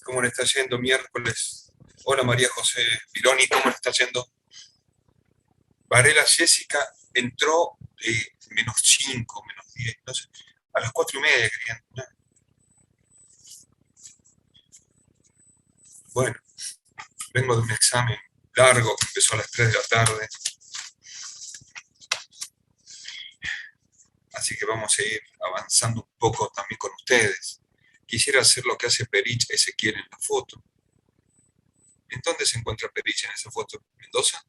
¿Cómo le está yendo miércoles? Hola María José Pironi, ¿cómo le está yendo? Varela Jessica entró -5, -10, no sé, a las 4:30 querían. No. Bueno, vengo de un examen largo que empezó a las 3 de la tarde, así que vamos a ir avanzando un poco también con ustedes. Quisiera hacer lo que hace Perich Ezequiel en la foto. ¿En dónde se encuentra Perich en esa foto? ¿Mendoza?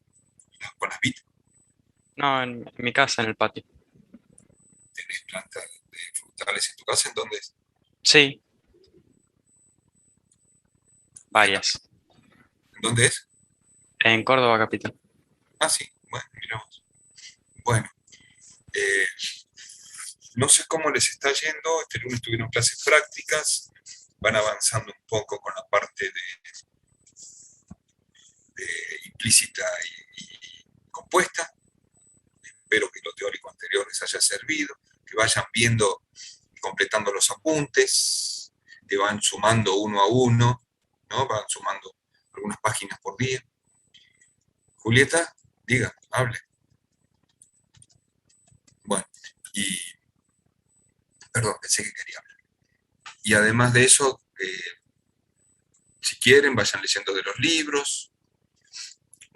¿Con las vitas? No, en mi casa, en el patio. ¿Tenés plantas de frutales en tu casa? ¿En dónde es? Sí, En la- varias. ¿En dónde es? En Córdoba capital. Ah, sí, bueno, miramos. Bueno, eh, no sé cómo les está yendo. Este lunes tuvieron clases prácticas, van avanzando un poco con la parte de implícita y compuesta. Espero que lo teórico anterior les haya servido, que vayan viendo y completando los apuntes, que van sumando uno a uno, ¿no? Van sumando algunas páginas por día. Julieta, diga, hable. Bueno, y perdón, pensé que quería hablar. Y además de eso, si quieren, vayan leyendo de los libros.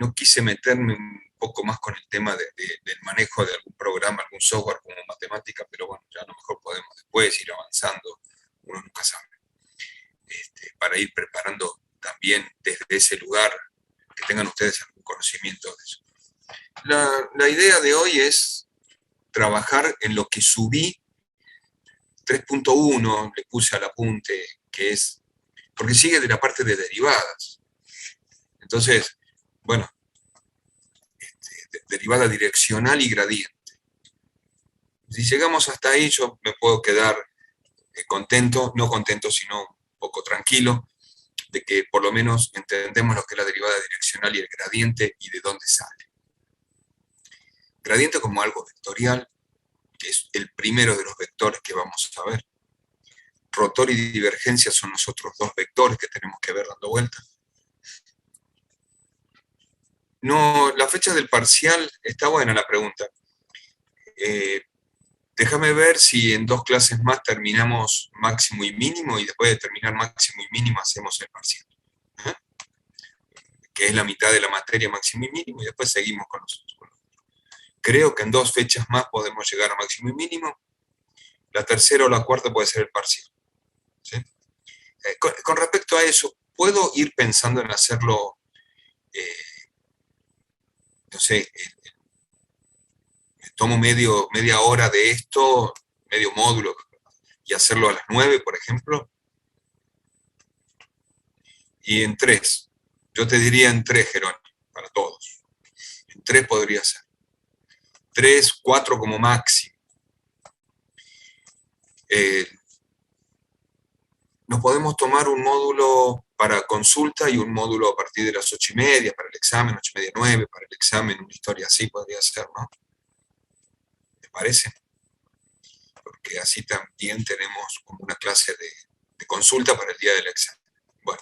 No quise meterme un poco más con el tema del manejo de algún programa, algún software como matemática, pero bueno, ya a lo mejor podemos después ir avanzando, uno nunca sabe, para ir preparando también desde ese lugar que tengan ustedes algún conocimiento de eso. La idea de hoy es trabajar en lo que subí 3.1, le puse al apunte, que es, porque sigue de la parte de derivadas. Entonces, bueno, derivada direccional y gradiente. Si llegamos hasta ahí, yo me puedo quedar contento, no contento, sino un poco tranquilo, de que por lo menos entendemos lo que es la derivada direccional y el gradiente y de dónde sale. Gradiente como algo vectorial, que es el primero de los vectores que vamos a ver. Rotor y divergencia son los otros dos vectores que tenemos que ver dando vueltas. No, la fecha del parcial, está buena la pregunta. Eh, Déjame ver si en 2 clases más terminamos máximo y mínimo y después de terminar máximo y mínimo hacemos el parcial. ¿Eh? Que es la mitad de la materia máximo y mínimo y después seguimos con los otros. Creo que en 2 fechas más podemos llegar a máximo y mínimo. La tercera o la cuarta puede ser el parcial. ¿Sí? Con respecto a eso, ¿puedo ir pensando en hacerlo, eh, no sé, tomo media hora de esto, medio módulo, y hacerlo a las 9, por ejemplo? Y en 3, yo te diría en 3, Jerónimo, para todos. En 3 podría ser. 3, 4 como máximo. Eh, Nos podemos tomar un módulo para consulta y un módulo a partir de las 8:30 para el examen, 8:30, 9 para el examen, una historia así podría ser, ¿no? ¿Te parece? Porque así también tenemos como una clase de consulta para el día del examen. Bueno,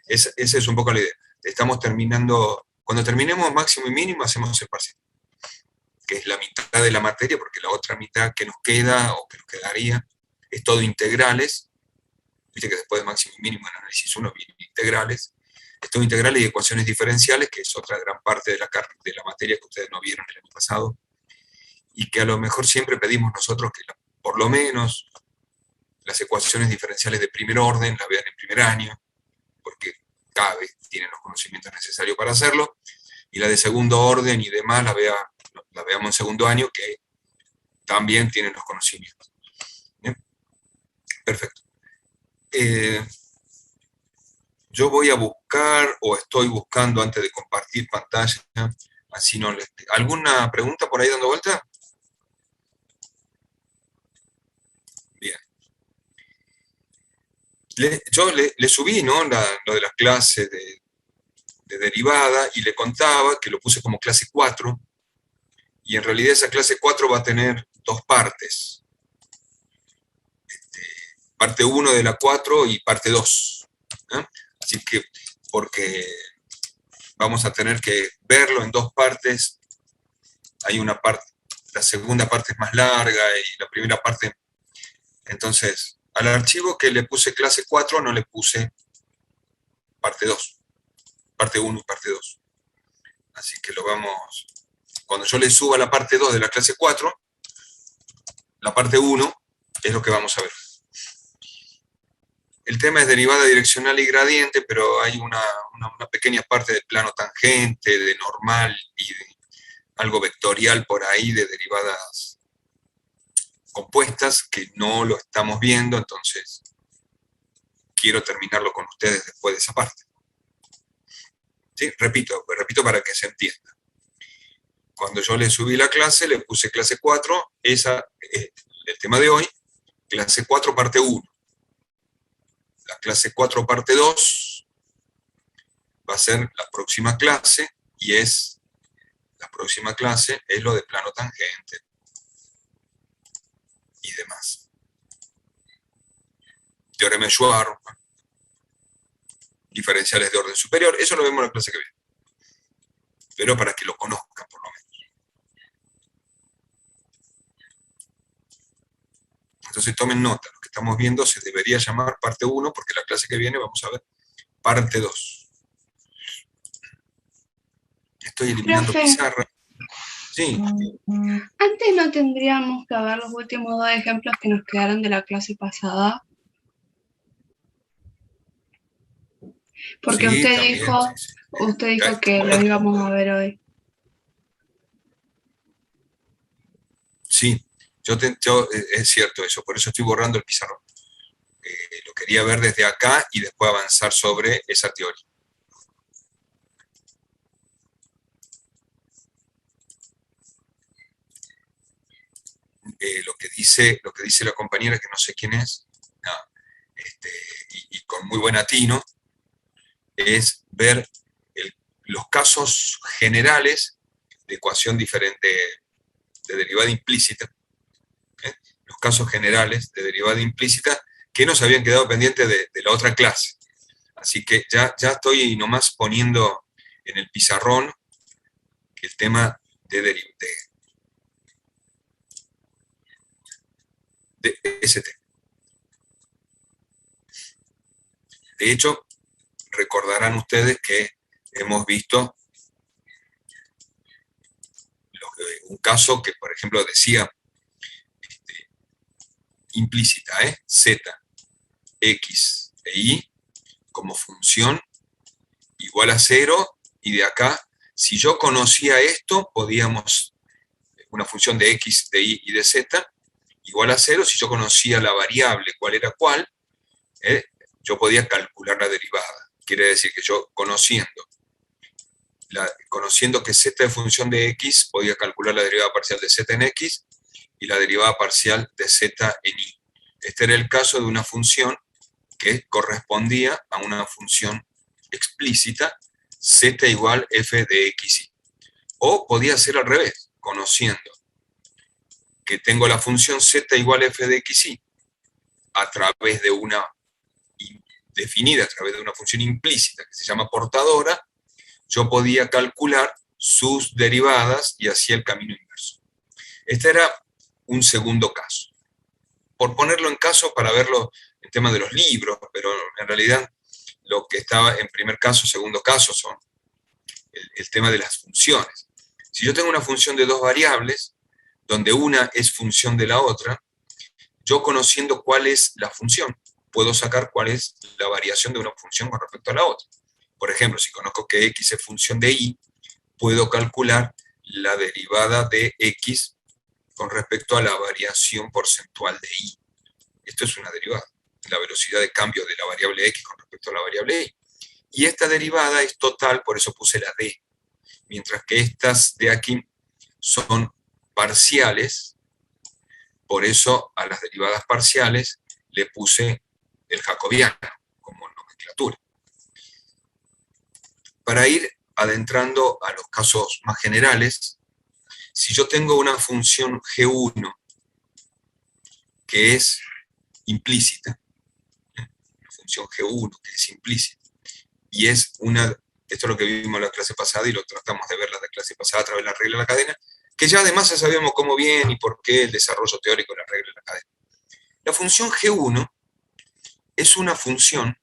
esa es un poco la idea. Estamos terminando, cuando terminemos máximo y mínimo hacemos el parcial, que es la mitad de la materia, porque la otra mitad que nos queda o que nos quedaría es todo integrales. Viste que después de máximo y mínimo en análisis 1 vienen integrales. Es todo integrales y ecuaciones diferenciales, que es otra gran parte de la materia que ustedes no vieron el año pasado, y que a lo mejor siempre pedimos nosotros que por lo menos las ecuaciones diferenciales de primer orden las vean en primer año, porque cabe, tienen los conocimientos necesarios para hacerlo, y la de segundo orden y demás la veamos en segundo año, que también tienen los conocimientos. ¿Bien? Perfecto. Eh, yo voy a buscar, o estoy buscando antes de compartir pantalla, así no les... ¿Alguna pregunta por ahí dando vuelta? Bien. Yo le subí, ¿no? Lo de las clases de derivada y le contaba que lo puse como clase 4 y en realidad esa clase 4 va a tener 2 partes. Parte 1 de la 4 y parte 2. ¿eh? Así que, porque vamos a tener que verlo en dos partes. Hay una parte, la segunda parte es más larga y la primera parte. Entonces, al archivo que le puse clase 4 no le puse parte 2, parte 1 y parte 2. Así que lo vamos, cuando yo le suba la parte 2 de la clase 4, la parte 1 es lo que vamos a ver. El tema es derivada direccional y gradiente, pero hay una pequeña parte de plano tangente, de normal y de algo vectorial por ahí de derivadas compuestas que no lo estamos viendo, entonces quiero terminarlo con ustedes después de esa parte. ¿Sí? Repito para que se entienda. Cuando yo le subí la clase, le puse clase 4, esa es el tema de hoy, clase 4 parte 1. La clase 4 parte 2 va a ser la próxima clase, y la próxima clase es lo de plano tangente y demás. Teorema de Schwarz, diferenciales de orden superior, eso lo vemos en la clase que viene. Pero para que lo conozcan por lo menos. Entonces tomen nota, lo que estamos viendo se debería llamar parte 1, porque la clase que viene vamos a ver parte 2. Estoy eliminando Profe, pizarra. Sí, antes no tendríamos que ver los últimos dos ejemplos que nos quedaron de la clase pasada, porque sí, usted también. dijo, Sí. usted dijo que los íbamos a ver hoy. Sí, es cierto eso, por eso estoy borrando el pizarrón. Lo quería ver desde acá y después avanzar sobre esa teoría. Lo que dice la compañera, que no sé quién es, no, y con muy buen atino, es ver los casos generales de ecuación diferente de derivada implícita, ¿eh? Los casos generales de derivada implícita que nos habían quedado pendientes de la otra clase. Así que ya estoy nomás poniendo en el pizarrón el tema de ST. De hecho, recordarán ustedes que hemos visto un caso que, por ejemplo, decía implícita, z, x e y como función igual a 0, y de acá, si yo conocía esto, podíamos, una función de x, de y de z, igual a 0, si yo conocía la variable cuál era cuál, yo podía calcular la derivada. Quiere decir que yo conociendo que z es función de x, podía calcular la derivada parcial de z en x y la derivada parcial de z en y. Este era el caso de una función que correspondía a una función explícita, z igual f de x y. O podía ser al revés, conociendo que tengo la función z igual f de x y a través de una definida, a través de una función implícita que se llama portadora, yo podía calcular sus derivadas y hacía el camino inverso. Este era un segundo caso. Por ponerlo en caso para verlo en tema de los libros, pero en realidad lo que estaba en primer caso, segundo caso, son el tema de las funciones. Si yo tengo una función de dos variables, donde una es función de la otra, yo conociendo cuál es la función, puedo sacar cuál es la variación de una función con respecto a la otra. Por ejemplo, si conozco que x es función de y, puedo calcular la derivada de x con respecto a la variación porcentual de y. Esto es una derivada, la velocidad de cambio de la variable x con respecto a la variable y. Y esta derivada es total, por eso puse la d, mientras que estas de aquí son parciales, por eso a las derivadas parciales le puse el jacobiano como nomenclatura. Para ir adentrando a los casos más generales, si yo tengo una función G1 que es implícita, una función G1, que es implícita. Y es esto es lo que vimos en la clase pasada y lo tratamos de ver la clase pasada a través de la regla de la cadena, que ya además ya sabíamos cómo viene y por qué el desarrollo teórico de la regla de la cadena. La función G1 es una función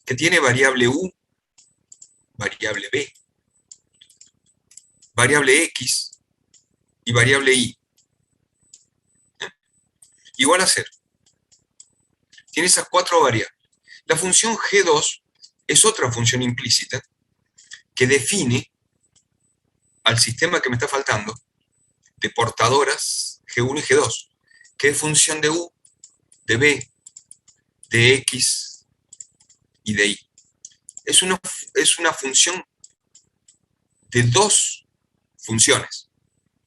que tiene variable U, variable B, variable X y variable Y. Igual a 0. Tiene esas 4 variables. La función G2 es otra función implícita que define al sistema que me está faltando de portadoras G1 y G2, que es función de U, de B, de X y de Y. Es una función de 2 funciones,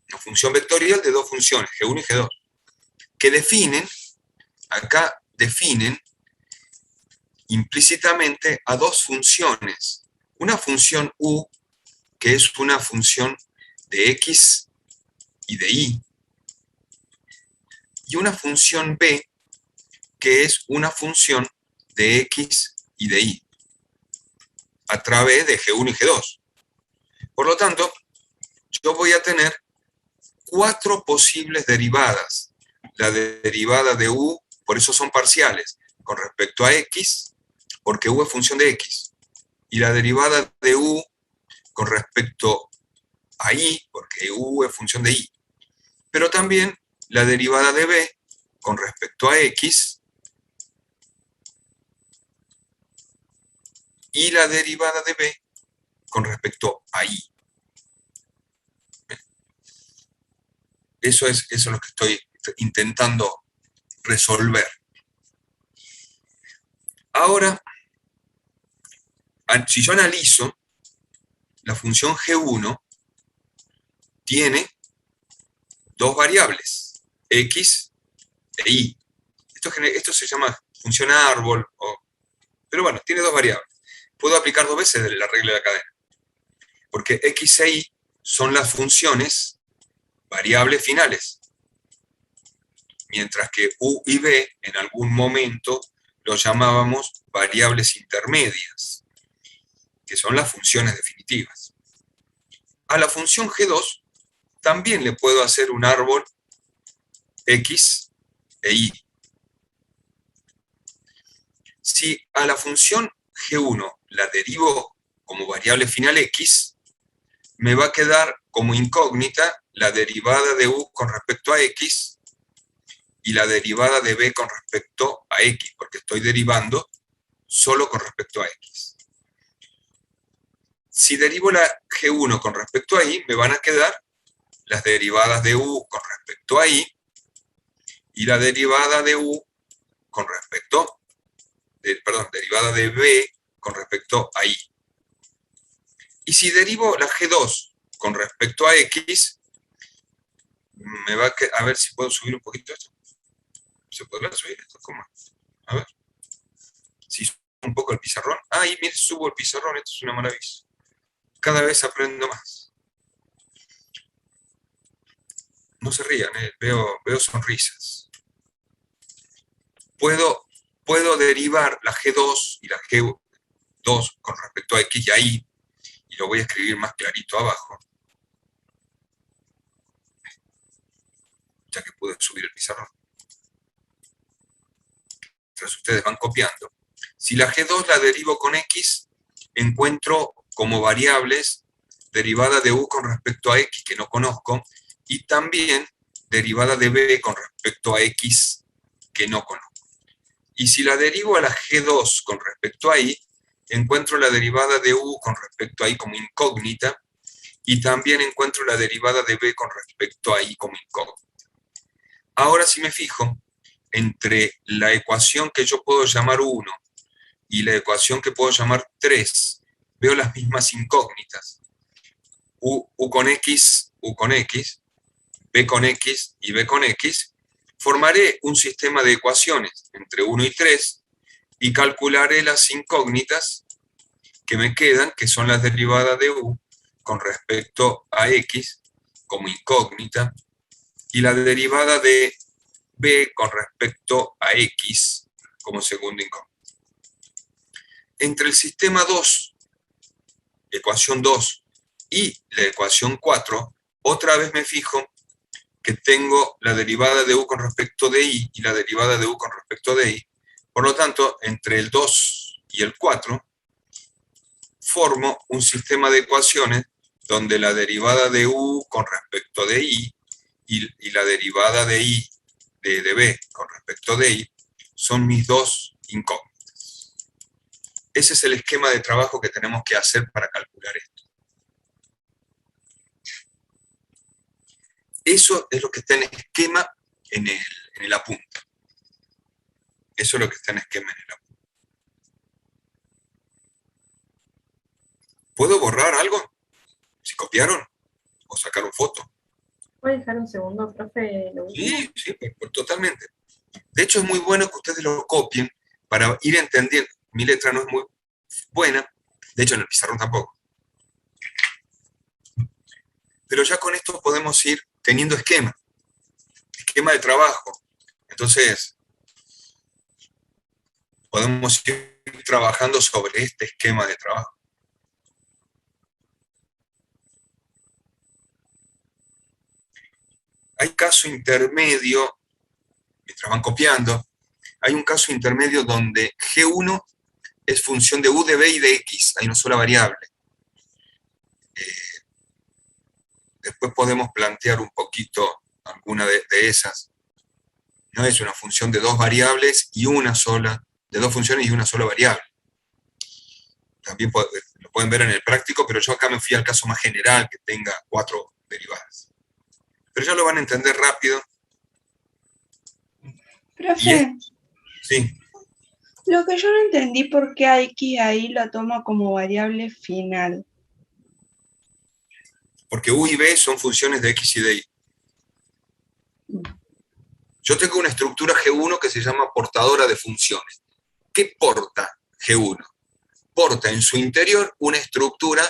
una función vectorial de 2 funciones, G1 y G2, que definen implícitamente a 2 funciones. Una función U, que es una función de X y de Y, y una función B, que es una función de X y de Y, a través de G1 y G2. Por lo tanto, yo voy a tener 4 posibles derivadas. La derivada de U, por eso son parciales, con respecto a X, porque U es función de X. Y la derivada de U con respecto a Y, porque U es función de Y. Pero también la derivada de B con respecto a X y la derivada de B con respecto a Y. Eso es lo que estoy intentando resolver. Ahora, si yo analizo, la función G1 tiene 2 variables, X e Y. Esto se llama función árbol, pero bueno, tiene 2 variables. Puedo aplicar 2 veces la regla de la cadena, porque X e Y son las funciones variables finales, mientras que U y B en algún momento lo llamábamos variables intermedias, que son las funciones definitivas. A la función G2 también le puedo hacer un árbol X e Y. Si a la función G1 la derivo como variable final X, me va a quedar como incógnita la derivada de U con respecto a X y la derivada de B con respecto a X, porque estoy derivando solo con respecto a X. Si derivo la G1 con respecto a Y, me van a quedar las derivadas de U con respecto a Y y la derivada de U con respecto, derivada de B con respecto a Y. Y si derivo la G2 con respecto a X, me va a ver si puedo subir un poquito esto. ¿Se podrá subir esto? ¿Cómo? A ver. Si subo un poco el pizarrón. Ay, mire, subo el pizarrón, esto es una maravilla. Cada vez aprendo más. No se rían, veo sonrisas. Puedo derivar la G2 y la G2 con respecto a X y a Y, y lo voy a escribir más clarito abajo, ya que pude subir el pizarrón. Mientras ustedes van copiando. Si la G2 la derivo con X, encuentro como variables derivada de U con respecto a X, que no conozco, y también derivada de B con respecto a X, que no conozco. Y si la derivo a la G2 con respecto a Y, encuentro la derivada de U con respecto a Y como incógnita, y también encuentro la derivada de B con respecto a Y como incógnita. Ahora, si me fijo, entre la ecuación que yo puedo llamar 1 y la ecuación que puedo llamar 3, veo las mismas incógnitas. U con X, B con X y B con X. Formaré un sistema de ecuaciones entre 1 y 3 y calcularé las incógnitas que me quedan, que son las derivadas de U con respecto a X como incógnita y la derivada de b con respecto a x como segundo incógnito. Entre el sistema 2, ecuación 2, y la ecuación 4, otra vez me fijo que tengo la derivada de u con respecto de y la derivada de u con respecto de y. Por lo tanto, entre el 2 y el 4, formo un sistema de ecuaciones donde la derivada de u con respecto de y la derivada de i de b con respecto de i son mis dos incógnitas. Ese es el esquema de trabajo que tenemos que hacer para calcular esto. Eso es lo que está en esquema en el apunte. Eso es lo que está en esquema en el apunte. ¿Puedo borrar algo? ¿Si copiaron? ¿O sacaron foto? ¿Puede dejar un segundo, profe? Sí, totalmente. De hecho, es muy bueno que ustedes lo copien para ir entendiendo. Mi letra no es muy buena, de hecho en el pizarrón tampoco. Pero ya con esto podemos ir teniendo esquema de trabajo. Entonces, podemos ir trabajando sobre este esquema de trabajo. Hay caso intermedio, mientras van copiando, hay un caso intermedio donde G1 es función de u, de b y de x, hay una sola variable. Después podemos plantear un poquito alguna de esas. No es una función de dos variables y una sola, de dos funciones y una sola variable. También lo pueden ver en el práctico, pero yo acá me fui al caso más general, que tenga 4 derivadas. Pero ya lo van a entender rápido. Profe, Sí, lo que yo no entendí por qué a X ahí lo toma como variable final. porque u y b son funciones de x y de y. Yo tengo una estructura G1 que se llama portadora de funciones. ¿Qué porta G1? Porta en su interior una estructura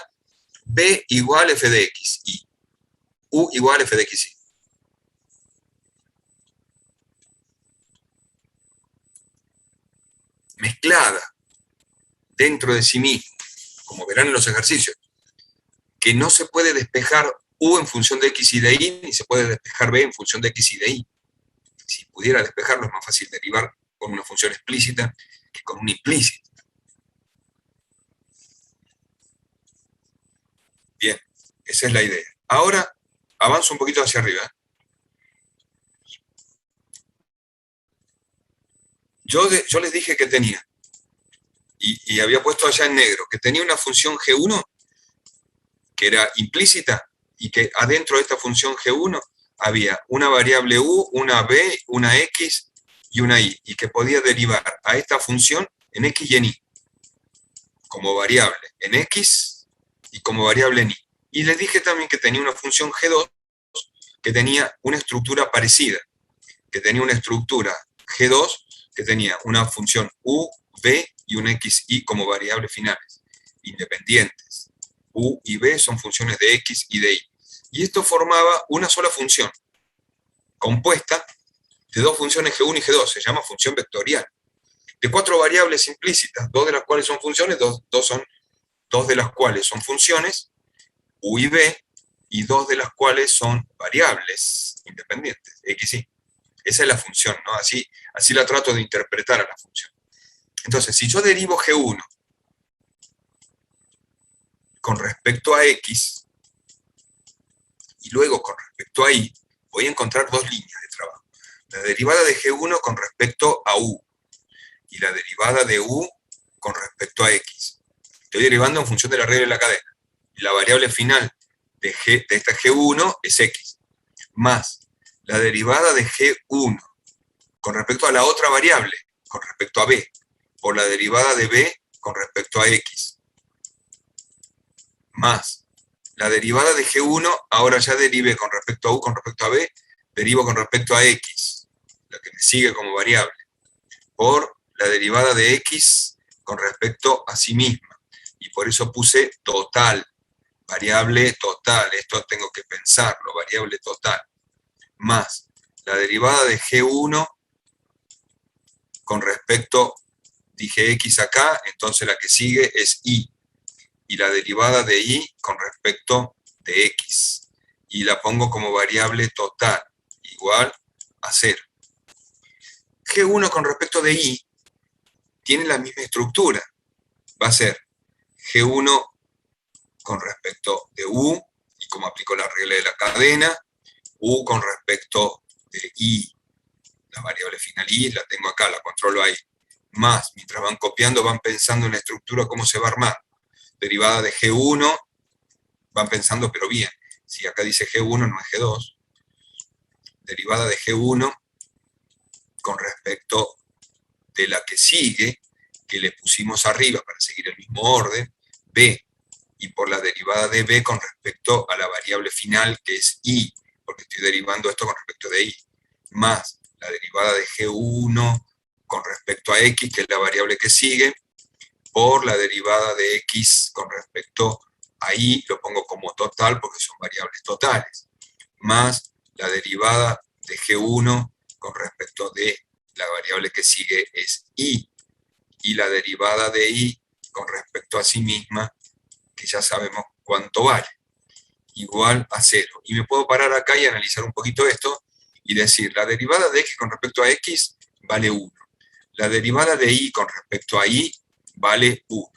b igual f de x y u igual f de x y. Mezclada dentro de sí mismo, como verán en los ejercicios, que no se puede despejar u en función de x y de y, ni se puede despejar b en función de x y de y. Si pudiera despejarlo, es más fácil derivar con una función explícita que con una implícita. Bien, esa es la idea. Ahora avanzo un poquito hacia arriba. Yo les dije que tenía, y había puesto allá en negro, que tenía una función G1 que era implícita y que adentro de esta función G1 había una variable u, una b, una x y una y, y que podía derivar a esta función en x y en y, como variable en x y como variable en y. Y les dije también que tenía una función G2 que tenía una estructura parecida, que tenía una estructura G2 que tenía una función u, b y un x, y como variables finales, independientes. U y b son funciones de x y de y. Y esto formaba una sola función, compuesta de dos funciones G1 y G2, se llama función vectorial. De 4 variables implícitas, 2 de las cuales son funciones, dos de las cuales son funciones, u y b, y 2 de las cuales son variables independientes, x y y. Esa es la función, ¿no? Así la trato de interpretar a la función. Entonces, si yo derivo G1 con respecto a x, y luego con respecto a y, voy a encontrar dos líneas de trabajo. La derivada de G1 con respecto a u, y la derivada de u con respecto a x. Estoy derivando en función de la regla de la cadena. Y la variable final de esta G1 es x, más la derivada de G1 con respecto a la otra variable, con respecto a b, por la derivada de b con respecto a x, más la derivada de G1, ahora ya derive con respecto a u, con respecto a b, derivo con respecto a x, la que me sigue como variable, por la derivada de x con respecto a sí misma. Y por eso puse total, variable total, esto tengo que pensarlo, variable total, más la derivada de G1 con respecto, dije X acá, entonces la que sigue es Y. Y la derivada de Y con respecto de X. Y la pongo como variable total, igual a 0. G1 con respecto de Y tiene la misma estructura. Va a ser G1 con respecto de U, y como aplico la regla de la cadena, U con respecto de Y, la variable final Y, la tengo acá, la controlo ahí. Más, mientras van copiando, van pensando en la estructura, cómo se va a armar. Derivada de G1, van pensando, pero bien, si acá dice G1, no es G2. Derivada de G1 con respecto de la que sigue, que le pusimos arriba para seguir el mismo orden, B, y por la derivada de B con respecto a la variable final, que es Y, porque estoy derivando esto con respecto de Y, más la derivada de G1 con respecto a X, que es la variable que sigue, por la derivada de X con respecto a Y, lo pongo como total porque son variables totales, más la derivada de G1 con respecto de la variable que sigue es Y, y la derivada de Y con respecto a sí misma, que ya sabemos cuánto vale, igual a 0. Y me puedo parar acá y analizar un poquito esto, y decir, la derivada de X con respecto a X vale 1. La derivada de Y con respecto a Y vale 1.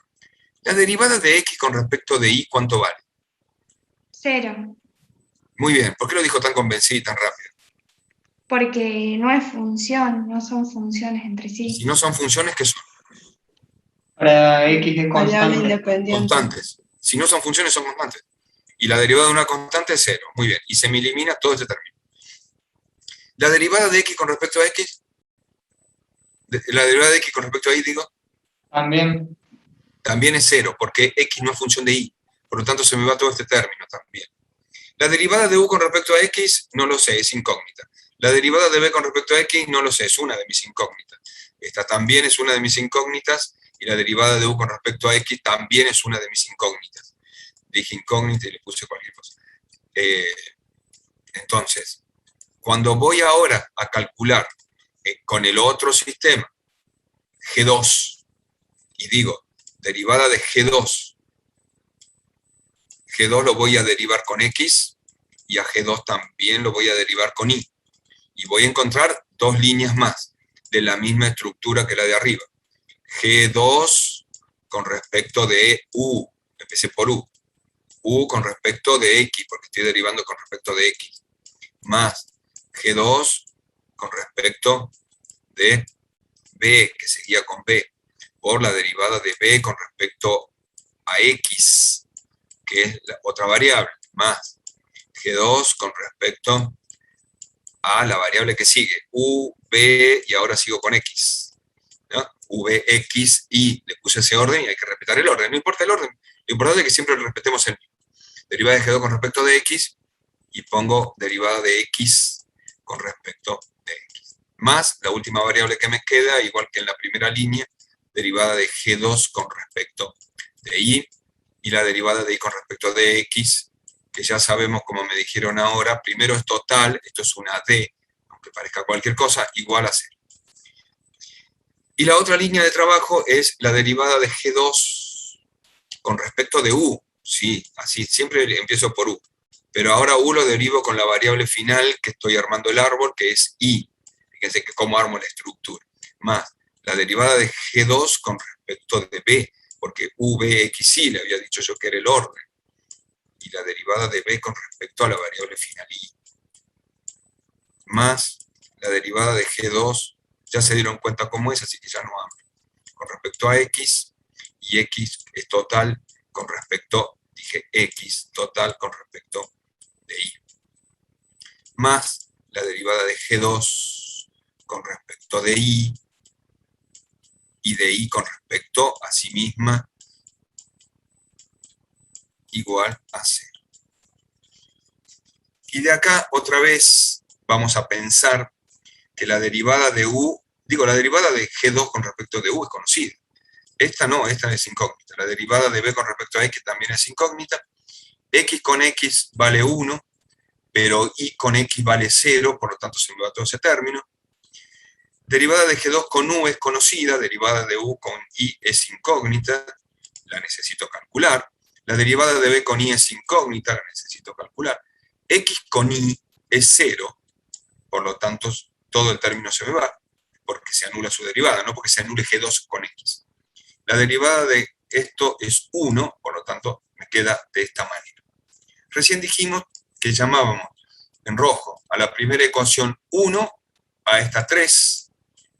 La derivada de X con respecto de Y, ¿cuánto vale? 0. Muy bien, ¿por qué lo dijo tan convencido y tan rápido? Porque no es función, no son funciones entre Si sí. no son funciones, ¿qué son? Para X es Variable constante. independiente. Constantes. Si no son funciones, son constantes. Y la derivada de una constante es 0. Muy bien. Y se me elimina todo este término. La derivada de X con respecto a X, la derivada de X con respecto a Y, digo, También. también es 0, porque X no es función de Y. Por lo tanto, se me va todo este término también. La derivada de U con respecto a X, no lo sé, es incógnita. La derivada de B con respecto a X, no lo sé, es una de mis incógnitas. Esta también es una de mis incógnitas, y la derivada de U con respecto a X también es una de mis incógnitas. Dije incógnita y le puse cualquier cosa. Entonces, cuando voy ahora a calcular con el otro sistema, G2, y digo, derivada de G2, G2 lo voy a derivar con X, y a G2 también lo voy a derivar con Y. Y voy a encontrar dos líneas más, de la misma estructura que la de arriba. G2 con respecto de U, empecé por U. U con respecto de X, porque estoy derivando con respecto de X. Más G2 con respecto de B, que seguía con B, por la derivada de B con respecto a X, que es la otra variable, más G2 con respecto a la variable que sigue, U, B, y ahora sigo con X. ¿No? V, X, Y, le puse ese orden y hay que respetar el orden. No importa el orden, lo importante es que siempre respetemos el mismo. Derivada de G2 con respecto de X, y pongo derivada de X con respecto de X. Más la última variable que me queda, igual que en la primera línea, derivada de G2 con respecto de Y, y la derivada de Y con respecto de X, que ya sabemos, como me dijeron ahora, primero es total, esto es una D, aunque parezca cualquier cosa, igual a 0. Y la otra línea de trabajo es la derivada de G2 con respecto de U. Sí, así, siempre empiezo por U. Pero ahora U lo derivo con la variable final que estoy armando el árbol, que es Y. Fíjense que cómo armo la estructura. Más la derivada de G2 con respecto de B, porque UBXY le había dicho yo que era el orden. Y la derivada de B con respecto a la variable final Y. Más la derivada de G2, ya se dieron cuenta cómo es, así que ya no hablo. Con respecto a X, y X es total con respecto, dije X, total con respecto de Y. Más la derivada de G2 con respecto de Y, y de Y con respecto a sí misma, igual a 0. Y de acá, otra vez, vamos a pensar que la derivada de U, digo, la derivada de G2 con respecto de U es conocida. Esta no, esta es incógnita. La derivada de B con respecto a X también es incógnita. X con X vale 1, pero y con x vale 0, por lo tanto se me va todo ese término. Derivada de G2 con U es conocida, derivada de U con I es incógnita, la necesito calcular. La derivada de B con I es incógnita, la necesito calcular. X con I es 0, por lo tanto todo el término se me va, porque se anula su derivada, no porque se anule G2 con X. La derivada de esto es 1, por lo tanto me queda de esta manera. Recién dijimos que llamábamos en rojo a la primera ecuación 1, a esta 3,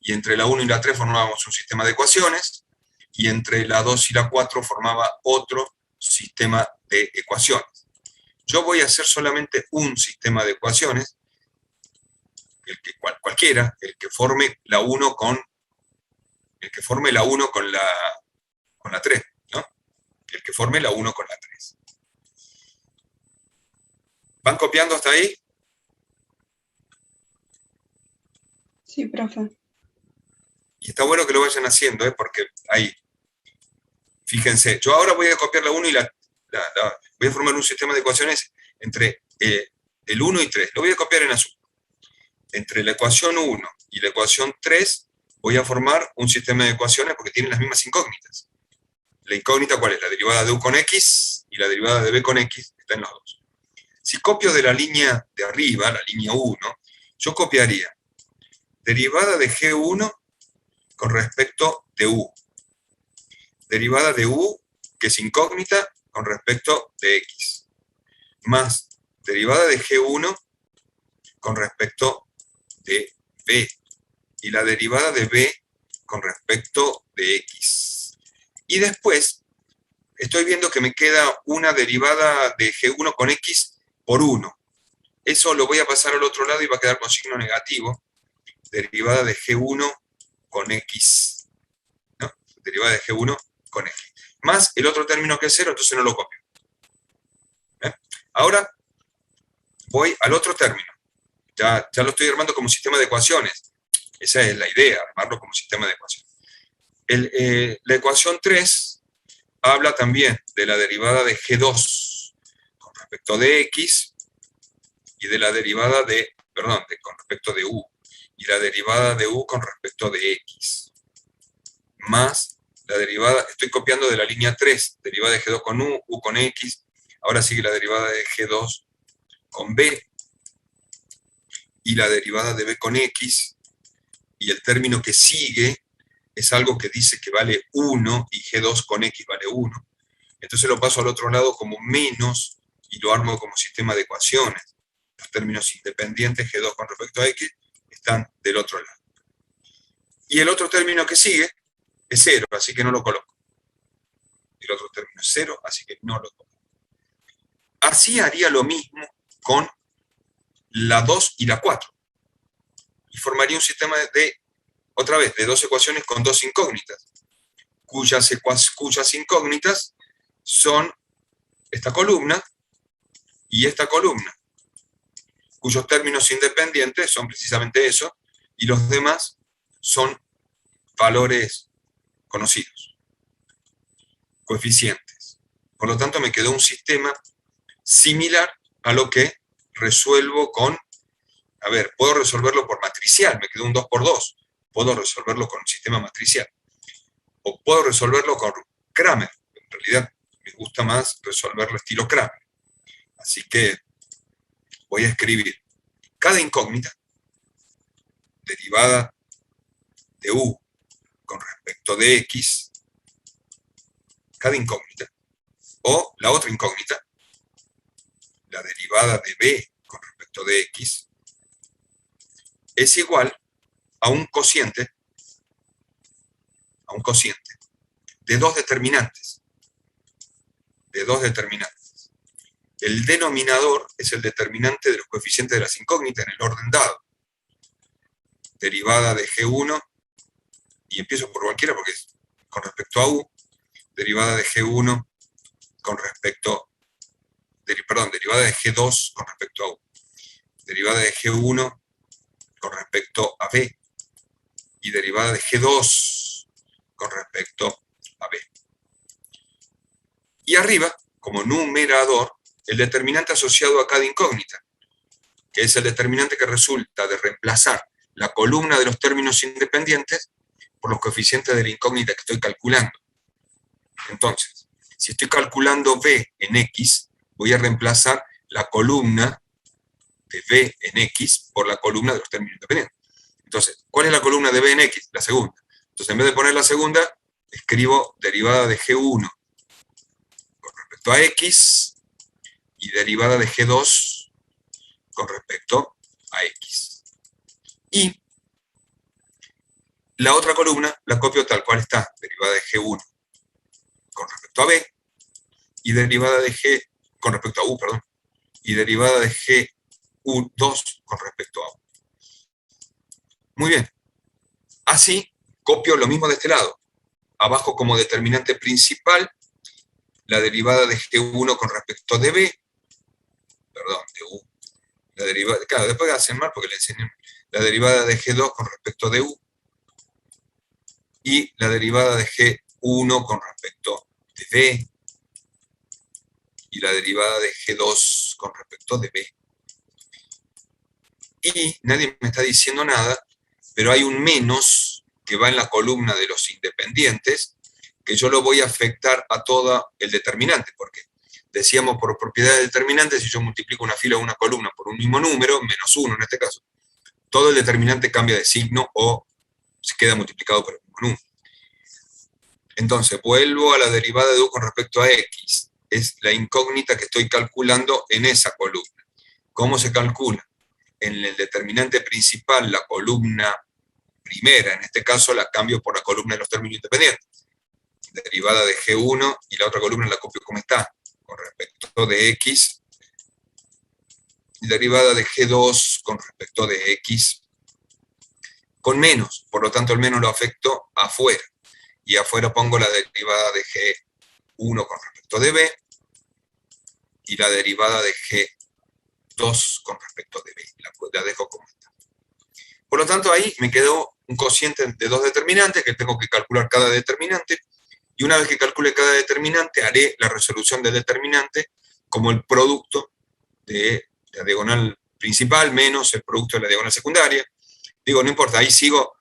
y entre la 1 y la 3 formábamos un sistema de ecuaciones, y entre la 2 y la 4 formaba otro sistema de ecuaciones. Yo voy a hacer solamente un sistema de ecuaciones, cualquiera, el que forme la 1 con la 3, ¿no? El que forme la 1 con la 3. ¿Van copiando hasta ahí? Sí, profe. Y está bueno que lo vayan haciendo, porque ahí, fíjense, yo ahora voy a copiar la 1 y voy a formar un sistema de ecuaciones entre el 1 y 3. Lo voy a copiar en azul. Entre la ecuación 1 y la ecuación 3 voy a formar un sistema de ecuaciones porque tienen las mismas incógnitas. La incógnita, ¿cuál es? La derivada de U con X y la derivada de B con X, está en los dos. Si copio de la línea de arriba, la línea 1, yo copiaría derivada de G1 con respecto de U. Derivada de U, que es incógnita, con respecto de X. Más derivada de G1 con respecto de B. Y la derivada de B con respecto de X. Y después, estoy viendo que me queda una derivada de G1 con X por 1. Eso lo voy a pasar al otro lado y va a quedar con signo negativo. Derivada de G1 con X. ¿No? Derivada de G1 con X. Más el otro término que es 0, entonces no lo copio. Ahora voy al otro término. Ya lo estoy armando como sistema de ecuaciones. Esa es la idea, armarlo como sistema de ecuaciones. La ecuación 3 habla también de la derivada de G2 con respecto de X y de la derivada con respecto de U. Y la derivada de U con respecto de X. Más la derivada, estoy copiando de la línea 3, derivada de G2 con U, U con X. Ahora sigue la derivada de G2 con B. Y la derivada de B con X. Y el término que sigue es algo que dice que vale 1 y G2 con X vale 1. Entonces lo paso al otro lado como menos y lo armo como sistema de ecuaciones. Los términos independientes G2 con respecto a X están del otro lado. Y el otro término que sigue es 0, así que no lo coloco. El otro término es 0, así que no lo coloco. Así haría lo mismo con la 2 y la 4. Y formaría un sistema otra vez, de dos ecuaciones con dos incógnitas, cuyas incógnitas son esta columna y esta columna, cuyos términos independientes son precisamente eso, y los demás son valores conocidos, coeficientes. Por lo tanto, me quedó un sistema similar a lo que resuelvo con, puedo resolverlo por matricial, me quedó un 2 por 2. Puedo resolverlo con un sistema matricial. O puedo resolverlo con Kramer. En realidad me gusta más resolverlo estilo Kramer. Así que voy a escribir cada incógnita, derivada de U con respecto de X, cada incógnita, o la otra incógnita, la derivada de B con respecto de X, es igual a un cociente de dos determinantes. El denominador es el determinante de los coeficientes de las incógnitas en el orden dado. Derivada de G1, y empiezo por cualquiera porque es con respecto a U, derivada de G1 con respecto, derivada de G2 con respecto a U, derivada de G1 con respecto a B, y derivada de G2 con respecto a B. Y arriba, como numerador, el determinante asociado a cada incógnita. que es el determinante que resulta de reemplazar la columna de los términos independientes por los coeficientes de la incógnita que estoy calculando. Entonces, si estoy calculando B en X, voy a reemplazar la columna de B en X por la columna de los términos independientes. Entonces, ¿cuál es la columna de B en X? La segunda. Entonces, en vez de poner la segunda, escribo derivada de G1 con respecto a X y derivada de G2 con respecto a X. Y la otra columna la copio tal cual está, derivada de G1 con respecto a B y derivada de G con respecto a U, perdón, y derivada de G2 con respecto a U. Muy bien. Así, copio lo mismo de este lado. Abajo como determinante principal, la derivada de G1 con respecto de B, perdón, de U. La derivada, claro, después hacen mal porque le enseñé. La derivada de G2 con respecto de U. Y la derivada de G1 con respecto de B. Y la derivada de G2 con respecto de B. Y nadie me está diciendo nada, pero hay un menos que va en la columna de los independientes, que yo lo voy a afectar a todo el determinante, porque decíamos por propiedad del determinante, si yo multiplico una fila o una columna por un mismo número, menos 1 en este caso, todo el determinante cambia de signo o se queda multiplicado por el mismo número. Entonces, vuelvo a la derivada de U con respecto a X. Es la incógnita que estoy calculando en esa columna. ¿Cómo se calcula? En el determinante principal, la columna primera, en este caso la cambio por la columna de los términos independientes. Derivada de G1 y la otra columna la copio como está, con respecto de X. Y derivada de G2 con respecto de X con menos, por lo tanto el menos lo afecto afuera. Y afuera pongo la derivada de G1 con respecto de B y la derivada de G2 con respecto de B. La dejo como está. Por lo tanto, ahí me quedó un cociente de dos determinantes que tengo que calcular cada determinante. Y una vez que calcule cada determinante, haré la resolución del determinante como el producto de la diagonal principal menos el producto de la diagonal secundaria. Digo, no importa, ahí sigo,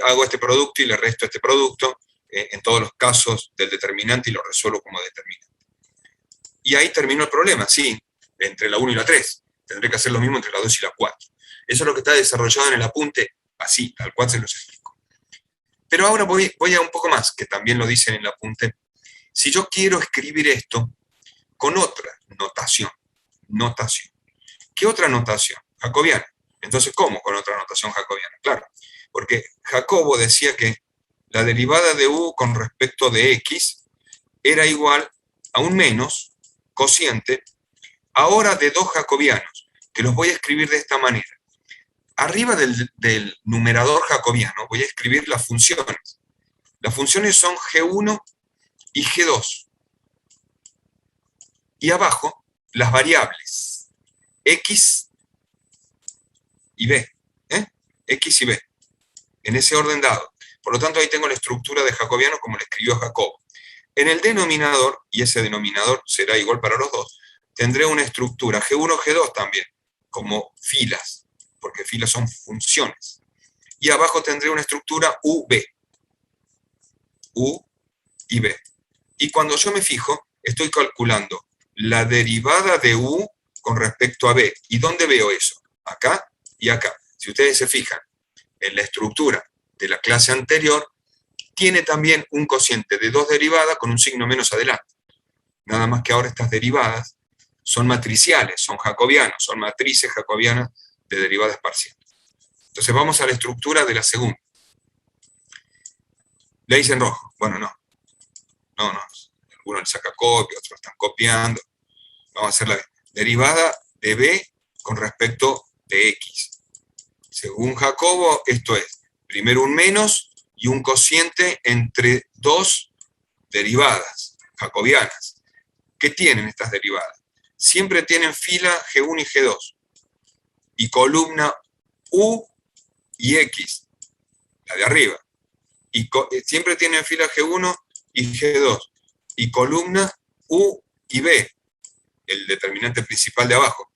hago este producto y le resto este producto en todos los casos del determinante y lo resuelvo como determinante. Y ahí terminó el problema, sí, entre la 1 y la 3. Tendré que hacer lo mismo entre la 2 y la 4. Eso es lo que está desarrollado en el apunte, así, tal cual se los explico. Pero ahora voy a un poco más, que también lo dicen en el apunte. Si yo quiero escribir esto con otra notación. ¿Qué otra notación? Jacobiana. Entonces, ¿cómo con otra notación jacobiana? Claro, porque Jacobo decía que la derivada de U con respecto de X era igual a un menos cociente, ahora de dos jacobianos, que los voy a escribir de esta manera. Arriba del numerador jacobiano voy a escribir las funciones. Las funciones son G1 y G2. Y abajo, las variables X y B. X y B. En ese orden dado. Por lo tanto, ahí tengo la estructura de jacobiano como le escribió Jacobo. En el denominador, y ese denominador será igual para los dos, tendré una estructura G1, G2 también, como filas, porque filas son funciones. Y abajo tendré una estructura UB. U y B. Y cuando yo me fijo, estoy calculando la derivada de U con respecto a B. ¿Y dónde veo eso? Acá y acá. Si ustedes se fijan en la estructura de la clase anterior, tiene también un cociente de dos derivadas con un signo menos adelante. Nada más que ahora estas derivadas son matriciales, son jacobianas, son matrices jacobianas de derivadas parciales. Entonces vamos a la estructura de la segunda. Le hice en rojo. Bueno, no. Algunos le saca copia, otros están copiando. Vamos a hacer la derivada de B con respecto de X. Según Jacobo, esto es primero un menos y un cociente entre dos derivadas jacobianas. ¿Qué tienen estas derivadas? Siempre tienen fila G1 y G2 y columna U y X, la de arriba. Y siempre tienen fila G1 y G2 y columna U y B, el determinante principal de abajo.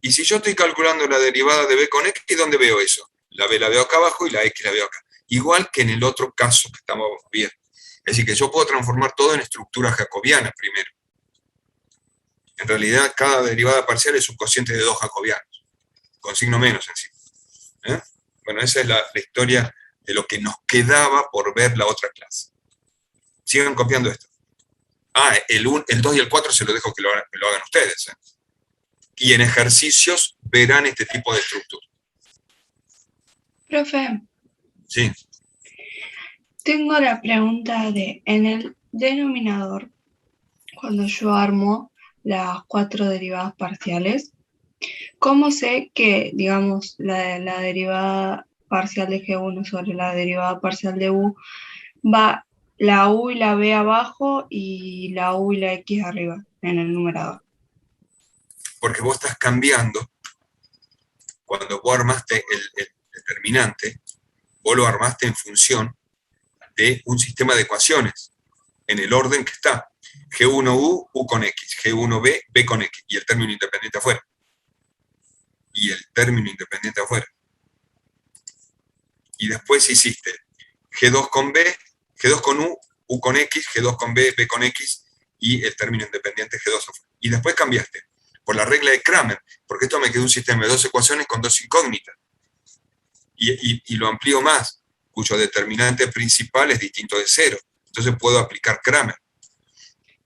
Y si yo estoy calculando la derivada de b con x, ¿dónde veo eso? La b la veo acá abajo y la x la veo acá. Igual que en el otro caso que estamos viendo. Es decir, que yo puedo transformar todo en estructura jacobiana primero. En realidad, cada derivada parcial es un cociente de 2 jacobianos, con signo menos encima. Bueno, esa es la historia de lo que nos quedaba por ver la otra clase. Sigan copiando esto. El 2 y el 4 se lo dejo que lo hagan ustedes. Y en ejercicios verán este tipo de estructura. Profe, Sí. tengo la pregunta de, en el denominador, cuando yo armo las 4 derivadas parciales, ¿cómo sé que, digamos, la derivada parcial de G1 sobre la derivada parcial de U va la U y la B abajo y la U y la X arriba en el numerador? Porque vos estás cambiando, cuando vos armaste el determinante, vos lo armaste en función de un sistema de ecuaciones, en el orden que está. G1U, U con X, G1B, B con X, y el término independiente afuera. Y después hiciste G2 con B, G2 con U, U con X, G2 con B, B con X, y el término independiente G2 afuera. Y después cambiaste por la regla de Kramer, porque esto me quedó un sistema de 2 ecuaciones con 2 incógnitas. Y lo amplío más, cuyo determinante principal es distinto de 0. Entonces puedo aplicar Kramer.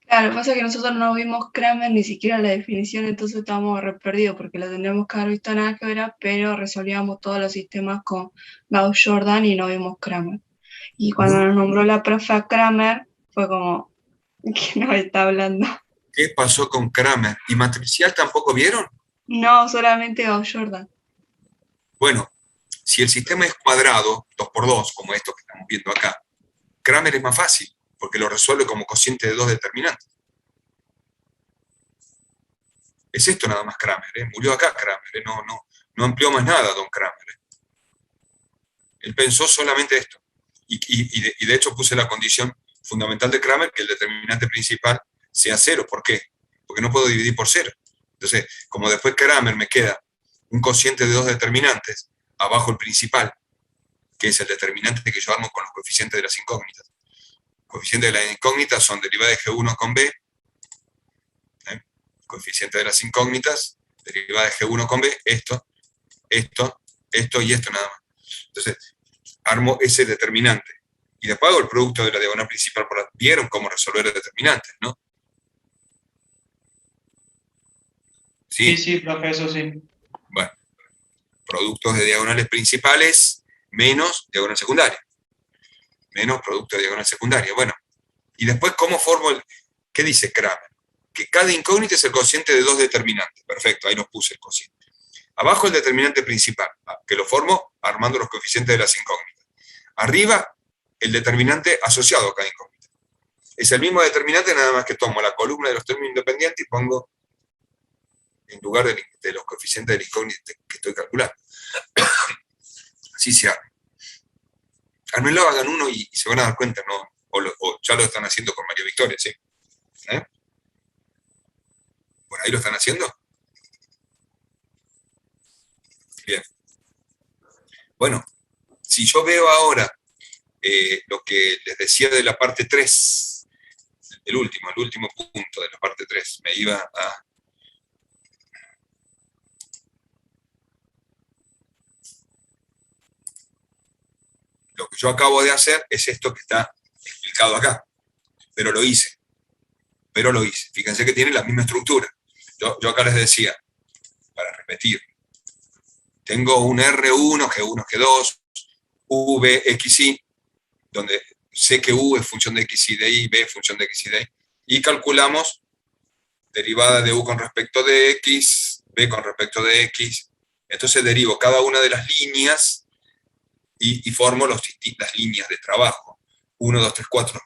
Claro, pasa que nosotros no vimos Kramer ni siquiera la definición, entonces estábamos re perdidos porque lo tendríamos que haber visto en álgebra, pero resolvíamos todos los sistemas con Gauss-Jordan y no vimos Kramer. Y cuando nos nombró la profe a Kramer, fue como, ¿qué nos está hablando? ¿Qué pasó con Kramer? ¿Y matricial tampoco vieron? No, solamente Gauss-Jordan. Bueno, si el sistema es cuadrado, 2 por 2, como esto que estamos viendo acá, Kramer es más fácil, porque lo resuelve como cociente de 2 determinantes. Es esto nada más Kramer, murió acá Kramer, no amplió más nada don Kramer. Él pensó solamente esto. Y de hecho puse la condición fundamental de Kramer, que el determinante principal sea 0. ¿Por qué? Porque no puedo dividir por 0. Entonces, como después Kramer me queda un cociente de 2 determinantes, abajo el principal, que es el determinante que yo armo con los coeficientes de las incógnitas. Coeficientes de las incógnitas son derivada de G1 con B, coeficiente de las incógnitas, derivada de G1 con B, esto y esto nada más. Entonces, armo ese determinante. Y después hago el producto de la diagonal principal por la... ¿Vieron cómo resolver el determinante, no? Sí, sí, profe, eso sí. Bueno, productos de diagonales principales menos diagonal secundaria. Menos producto de diagonal secundaria. Bueno, y después, ¿cómo formo el...? ¿Qué dice Kramer? Que cada incógnita es el cociente de 2 determinantes. Perfecto, ahí nos puse el cociente. Abajo el determinante principal, que lo formo armando los coeficientes de las incógnitas. Arriba, el determinante asociado a cada incógnita. Es el mismo determinante, nada más que tomo la columna de los términos independientes y pongo en lugar de los coeficientes de la incógnita que estoy calculando. Así se arma. Ármenlo, hagan uno y se van a dar cuenta, ¿no? O ya lo están haciendo con María Victoria, ¿sí? ¿Por ahí lo están haciendo? Bien. Bueno, si yo veo ahora lo que les decía de la parte 3, el último punto de la parte 3, me iba a... Lo que yo acabo de hacer es esto que está explicado acá, pero lo hice. Fíjense que tiene la misma estructura. Yo acá les decía, para repetir, tengo un R1, G1, G2, V, X, Y, donde sé que U es función de X, Y de Y, B es función de X, Y de Y, y calculamos derivada de U con respecto de X, B con respecto de X. Entonces derivo cada una de las líneas y formo las líneas de trabajo. 1, 2, 3, 4.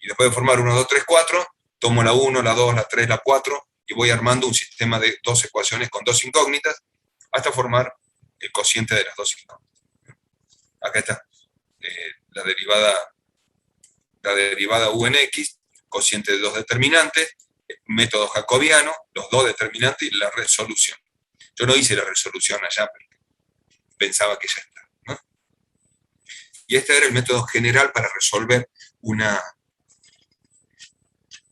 Y después de formar 1, 2, 3, 4, tomo la 1, la 2, la 3, la 4, y voy armando un sistema de 2 ecuaciones con 2 incógnitas, hasta formar el cociente de las 2 incógnitas. Acá está la derivada U en X, cociente de 2 determinantes, método jacobiano, los 2 determinantes y la resolución. Yo no hice la resolución allá, pero pensaba que ya está, ¿no? Y este era el método general para resolver una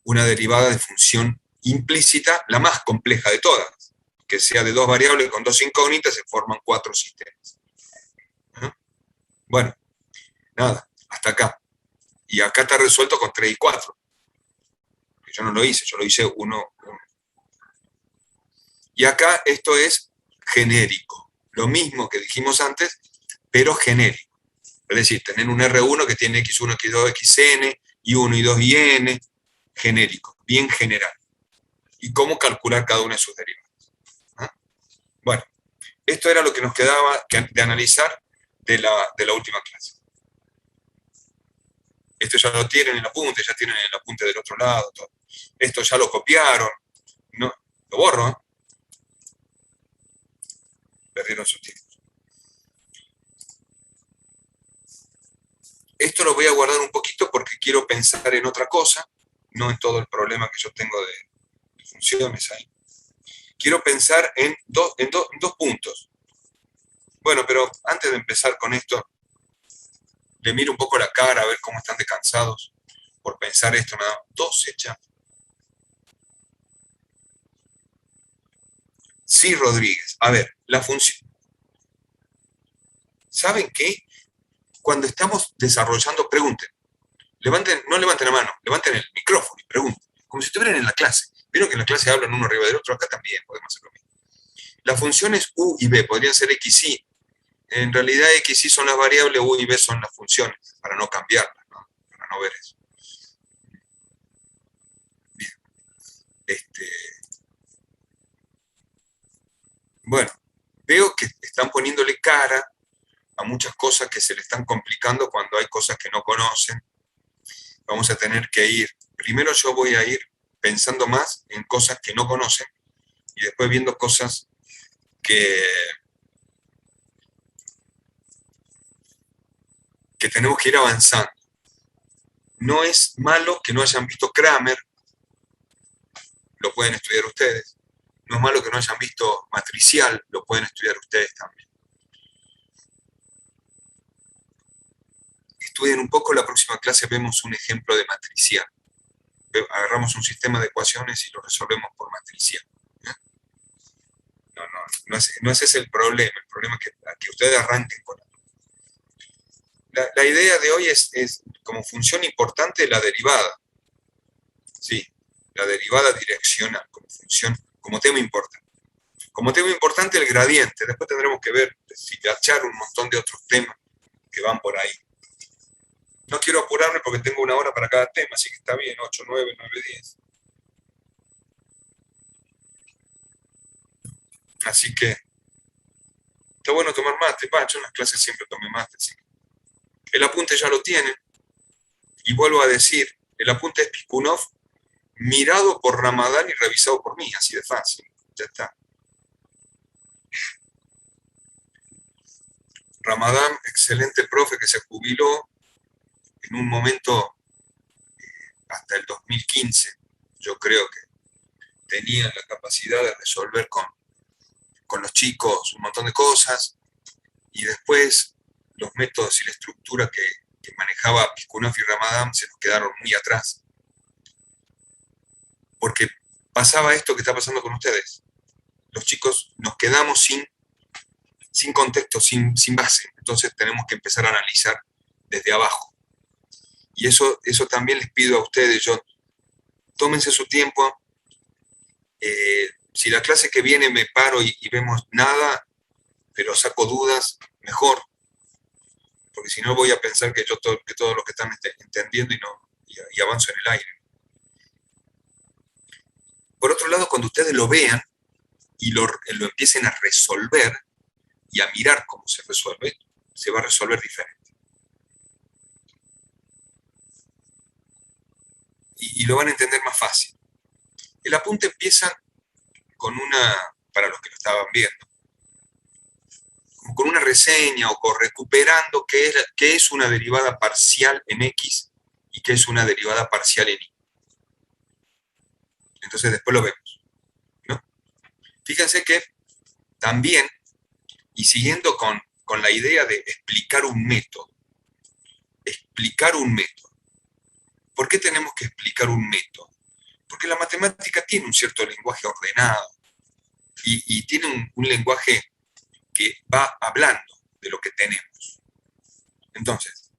derivada de función implícita, la más compleja de todas, que sea de dos variables con dos incógnitas, se forman cuatro sistemas. ¿No? Bueno, nada, hasta acá. Y acá está resuelto con 3 y 4. Yo no lo hice, yo lo hice 1. Y acá esto es genérico. Lo mismo que dijimos antes, pero genérico. Es decir, tener un R1 que tiene X1, X2, XN, y 1 y 2 y N, genérico, bien general. Y cómo calcular cada una de sus derivadas. ¿Ah? Bueno, esto era lo que nos quedaba de analizar de la última clase. Esto ya lo tienen en el apunte, ya tienen el apunte del otro lado. Todo. Esto ya lo copiaron. No, lo borro, ¿eh? Perdieron su tiempo. Esto lo voy a guardar un poquito porque quiero pensar en otra cosa, no en todo el problema que yo tengo de funciones ahí. Quiero pensar en dos puntos. Bueno, pero antes de empezar con esto, le miro un poco la cara a ver cómo están de cansados por pensar esto, nada más. 12 ya. Sí, Rodríguez. A ver, la función. ¿Saben qué? Cuando estamos desarrollando, pregunten. No levanten la mano, levanten el micrófono y pregunten. Como si estuvieran en la clase. Vieron que en la clase hablan uno arriba del otro, acá también podemos hacer lo mismo. Las funciones u y b podrían ser x, y. En realidad x, y son las variables, u y b son las funciones, para no cambiarlas, ¿no? Para no ver eso. Bien. Bueno, veo que están poniéndole cara a muchas cosas que se le están complicando cuando hay cosas que no conocen. Vamos a tener que ir, primero yo voy a ir pensando más en cosas que no conocen y después viendo cosas que tenemos que ir avanzando. No es malo que no hayan visto Kramer, lo pueden estudiar ustedes. No es malo que no hayan visto matricial, lo pueden estudiar ustedes también. Estudien un poco, la próxima clase vemos un ejemplo de matricial. Agarramos un sistema de ecuaciones y lo resolvemos por matricial. No ese es el problema es que ustedes arranquen con algo. La idea de hoy es como función importante la derivada. Sí, la derivada direccional como función, como tema importante. Como tema importante el gradiente, después tendremos que ver si achar un montón de otros temas que van por ahí. No quiero apurarme porque tengo 1 hora para cada tema, así que está bien, 8, 9, 9, 10. Así que está bueno tomar mate, yo en las clases siempre tomé mate, así que el apunte ya lo tienen, y vuelvo a decir, el apunte es Piskunov, mirado por Ramadán y revisado por mí, así de fácil, ya está. Ramadán, excelente profe que se jubiló en un momento hasta el 2015, yo creo que tenía la capacidad de resolver con los chicos un montón de cosas, y después los métodos y la estructura que manejaba Piskunov y Ramadán se nos quedaron muy atrás. Porque pasaba esto que está pasando con ustedes. Los chicos nos quedamos sin contexto, sin base. Entonces tenemos que empezar a analizar desde abajo. Y eso también les pido a ustedes. Tómense su tiempo. Si la clase que viene me paro y vemos nada, pero saco dudas, mejor. Porque si no voy a pensar que todos los que están entendiendo y avanzo en el aire. Por otro lado, cuando ustedes lo vean y lo empiecen a resolver y a mirar cómo se resuelve, se va a resolver diferente. Y lo van a entender más fácil. El apunte empieza con para los que lo estaban viendo, como con una reseña o recuperando qué es una derivada parcial en X y qué es una derivada parcial en Y. Entonces después lo vemos, ¿no? Fíjense que También, y siguiendo con la idea de explicar un método. Explicar un método. ¿Por qué tenemos que explicar un método? Porque la matemática tiene un cierto lenguaje ordenado y tiene un lenguaje que va hablando de lo que tenemos. Entonces,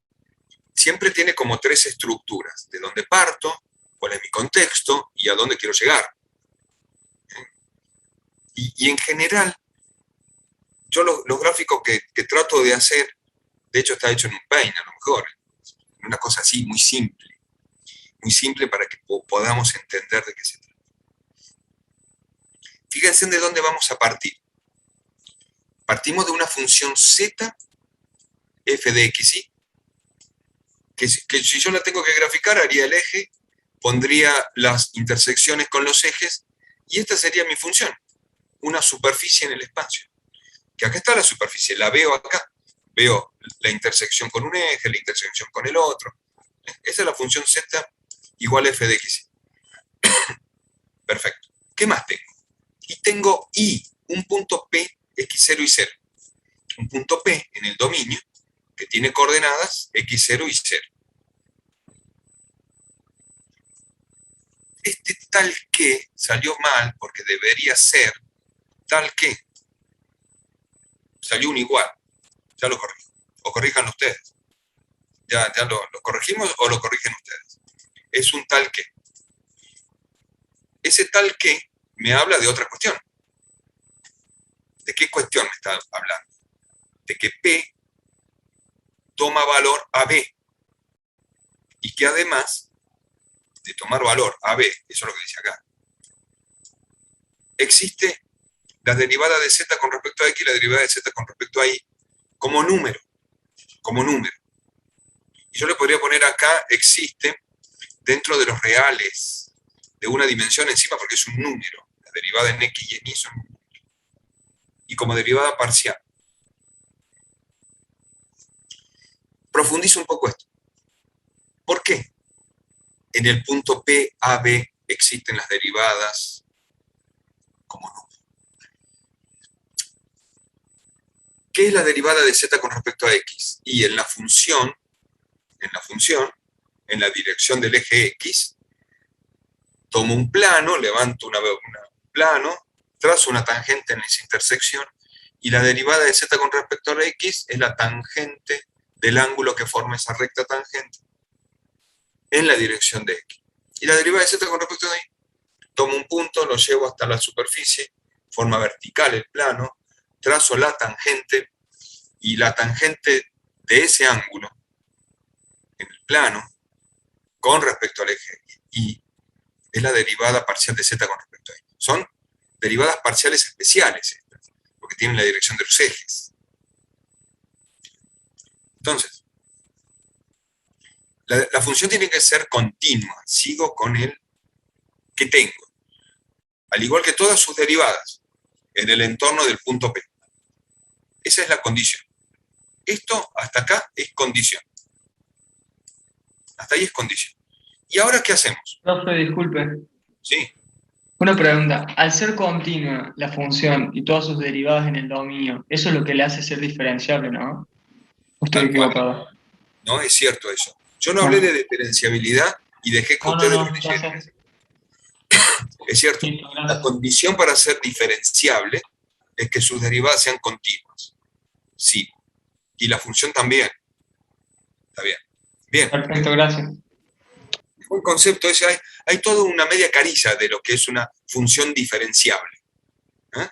siempre tiene como tres estructuras: de dónde parto, cuál es mi contexto y a dónde quiero llegar. Y en general, yo los gráficos que trato de hacer, de hecho está hecho en un Paint a lo mejor, una cosa así muy simple para que podamos entender de qué se trata. Fíjense de dónde vamos a partir. Partimos de una función z, f de x, y que si yo la tengo que graficar, haría el eje, pondría las intersecciones con los ejes, y esta sería mi función, una superficie en el espacio. Que acá está la superficie, la veo acá, veo la intersección con un eje, la intersección con el otro. Esa es la función z igual f de x. Perfecto. ¿Qué más tengo? Y tengo I, un punto P, x0 y 0. Un punto P en el dominio que tiene coordenadas x0 y 0. Este tal que salió mal porque debería ser tal que. Salió un igual. Ya lo corrijo. O corríjanlo ustedes. Ya lo corregimos o lo corrigen ustedes. Es un tal que. Ese tal que me habla de otra cuestión. ¿De qué cuestión me está hablando? De que P toma valor a B. Y que además de tomar valor a B, eso es lo que dice acá, existe la derivada de z con respecto a x y la derivada de z con respecto a y como número. Y yo le podría poner acá, existe dentro de los reales de una dimensión encima porque es un número. La derivada en x y en y son un número. Y como derivada parcial. Profundizo un poco esto. ¿Por qué en el punto P, A, B existen las derivadas como número? ¿Qué es la derivada de z con respecto a x? Y en la función, en la dirección del eje x, tomo un plano, levanto un plano, trazo una tangente en esa intersección, y la derivada de z con respecto a x es la tangente del ángulo que forma esa recta tangente en la dirección de x. Y la derivada de z con respecto a y, tomo un punto, lo llevo hasta la superficie, forma vertical el plano, trazo la tangente, y la tangente de ese ángulo en el plano con respecto al eje y es la derivada parcial de z con respecto a y. Son derivadas parciales especiales estas, porque tienen la dirección de los ejes. Entonces, la función tiene que ser continua. Sigo con el que tengo. Al igual que todas sus derivadas en el entorno del punto P. Esa es la condición. Esto hasta acá es condición. Hasta ahí es condición. ¿Y ahora qué hacemos? Profe, disculpe. Sí. Una pregunta. Al ser continua la función y todas sus derivadas en el dominio, eso es lo que le hace ser diferenciable, ¿no? ¿O estoy Tal cual. equivocado? No es cierto eso. Yo no hablé de diferenciabilidad y dejé que ustedes lo leyeran. Ya sé. Es cierto. Listo, La gracias. condición para ser diferenciable es que sus derivadas sean continuas. Sí. Y la función también. Está bien. Bien. Perfecto, gracias. Buen concepto ese. Hay toda una media caricia de lo que es una función diferenciable. ¿Eh?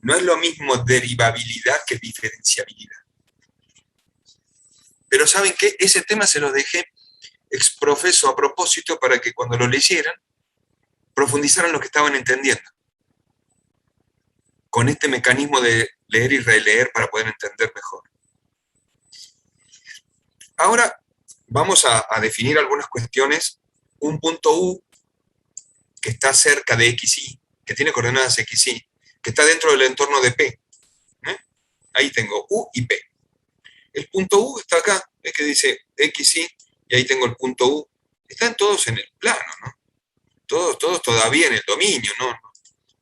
No es lo mismo derivabilidad que diferenciabilidad. Pero ¿saben qué? Ese tema se lo dejé exprofeso a propósito para que cuando lo leyeran, profundizaran lo que estaban entendiendo. Con este mecanismo de leer y releer para poder entender mejor. Ahora vamos a definir algunas cuestiones. Un punto U que está cerca de XY, que tiene coordenadas XY, que está dentro del entorno de P. Ahí tengo U y P. El punto U está acá, es que dice XY, y ahí tengo el punto U. Están todos en el plano, ¿no? Todos todavía en el dominio, ¿no?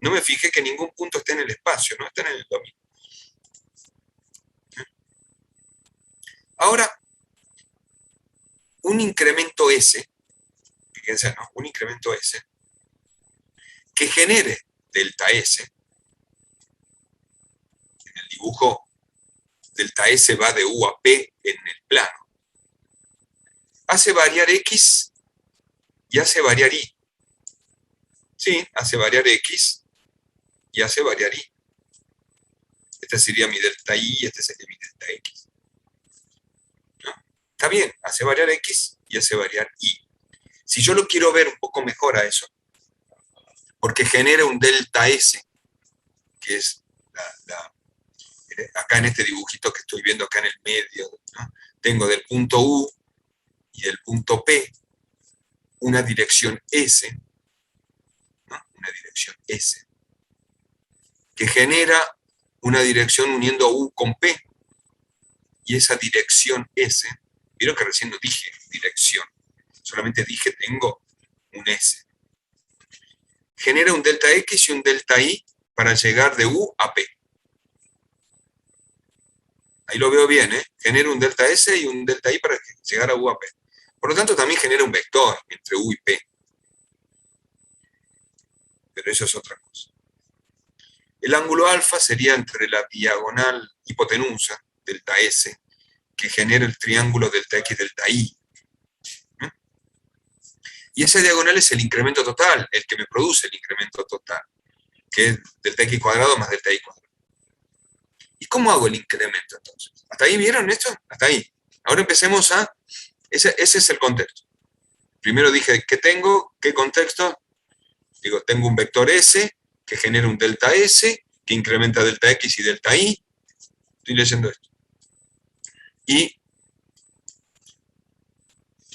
no me fijé que ningún punto esté en el espacio, no está en el dominio. Ahora, un incremento S, fíjense, ¿no? Un incremento S, que genere delta S, en el dibujo, delta S va de U a P en el plano, hace variar X y hace variar Y. Sí, hace variar X y hace variar Y. Este sería mi delta Y y este sería mi delta X. ¿No? Está bien, hace variar X y hace variar Y. Si yo lo quiero ver un poco mejor a eso, porque genera un delta S, que es acá en este dibujito que estoy viendo acá en el medio, ¿no? Tengo del punto U y del punto P una dirección S, ¿no? Una dirección S, que genera una dirección uniendo U con P, y esa dirección S, vieron que recién no dije dirección, solamente dije tengo un S, genera un delta X y un delta Y para llegar de U a P. Ahí lo veo bien, ¿eh? Genera un delta S y un delta Y para llegar a U a P. Por lo tanto, también genera un vector entre U y P. Pero eso es otra cosa. El ángulo alfa sería entre la diagonal hipotenusa, delta S, que genera el triángulo delta X delta Y. Y esa diagonal es el incremento total, el que me produce el incremento total, que es delta X cuadrado más delta Y cuadrado. ¿Y cómo hago el incremento entonces? ¿Hasta ahí vieron esto? Hasta ahí. Ahora empecemos a... Ese es el contexto. Primero dije, ¿qué tengo? ¿Qué contexto? Digo, tengo un vector S que genera un delta S, que incrementa delta X y delta Y. Estoy leyendo esto. Y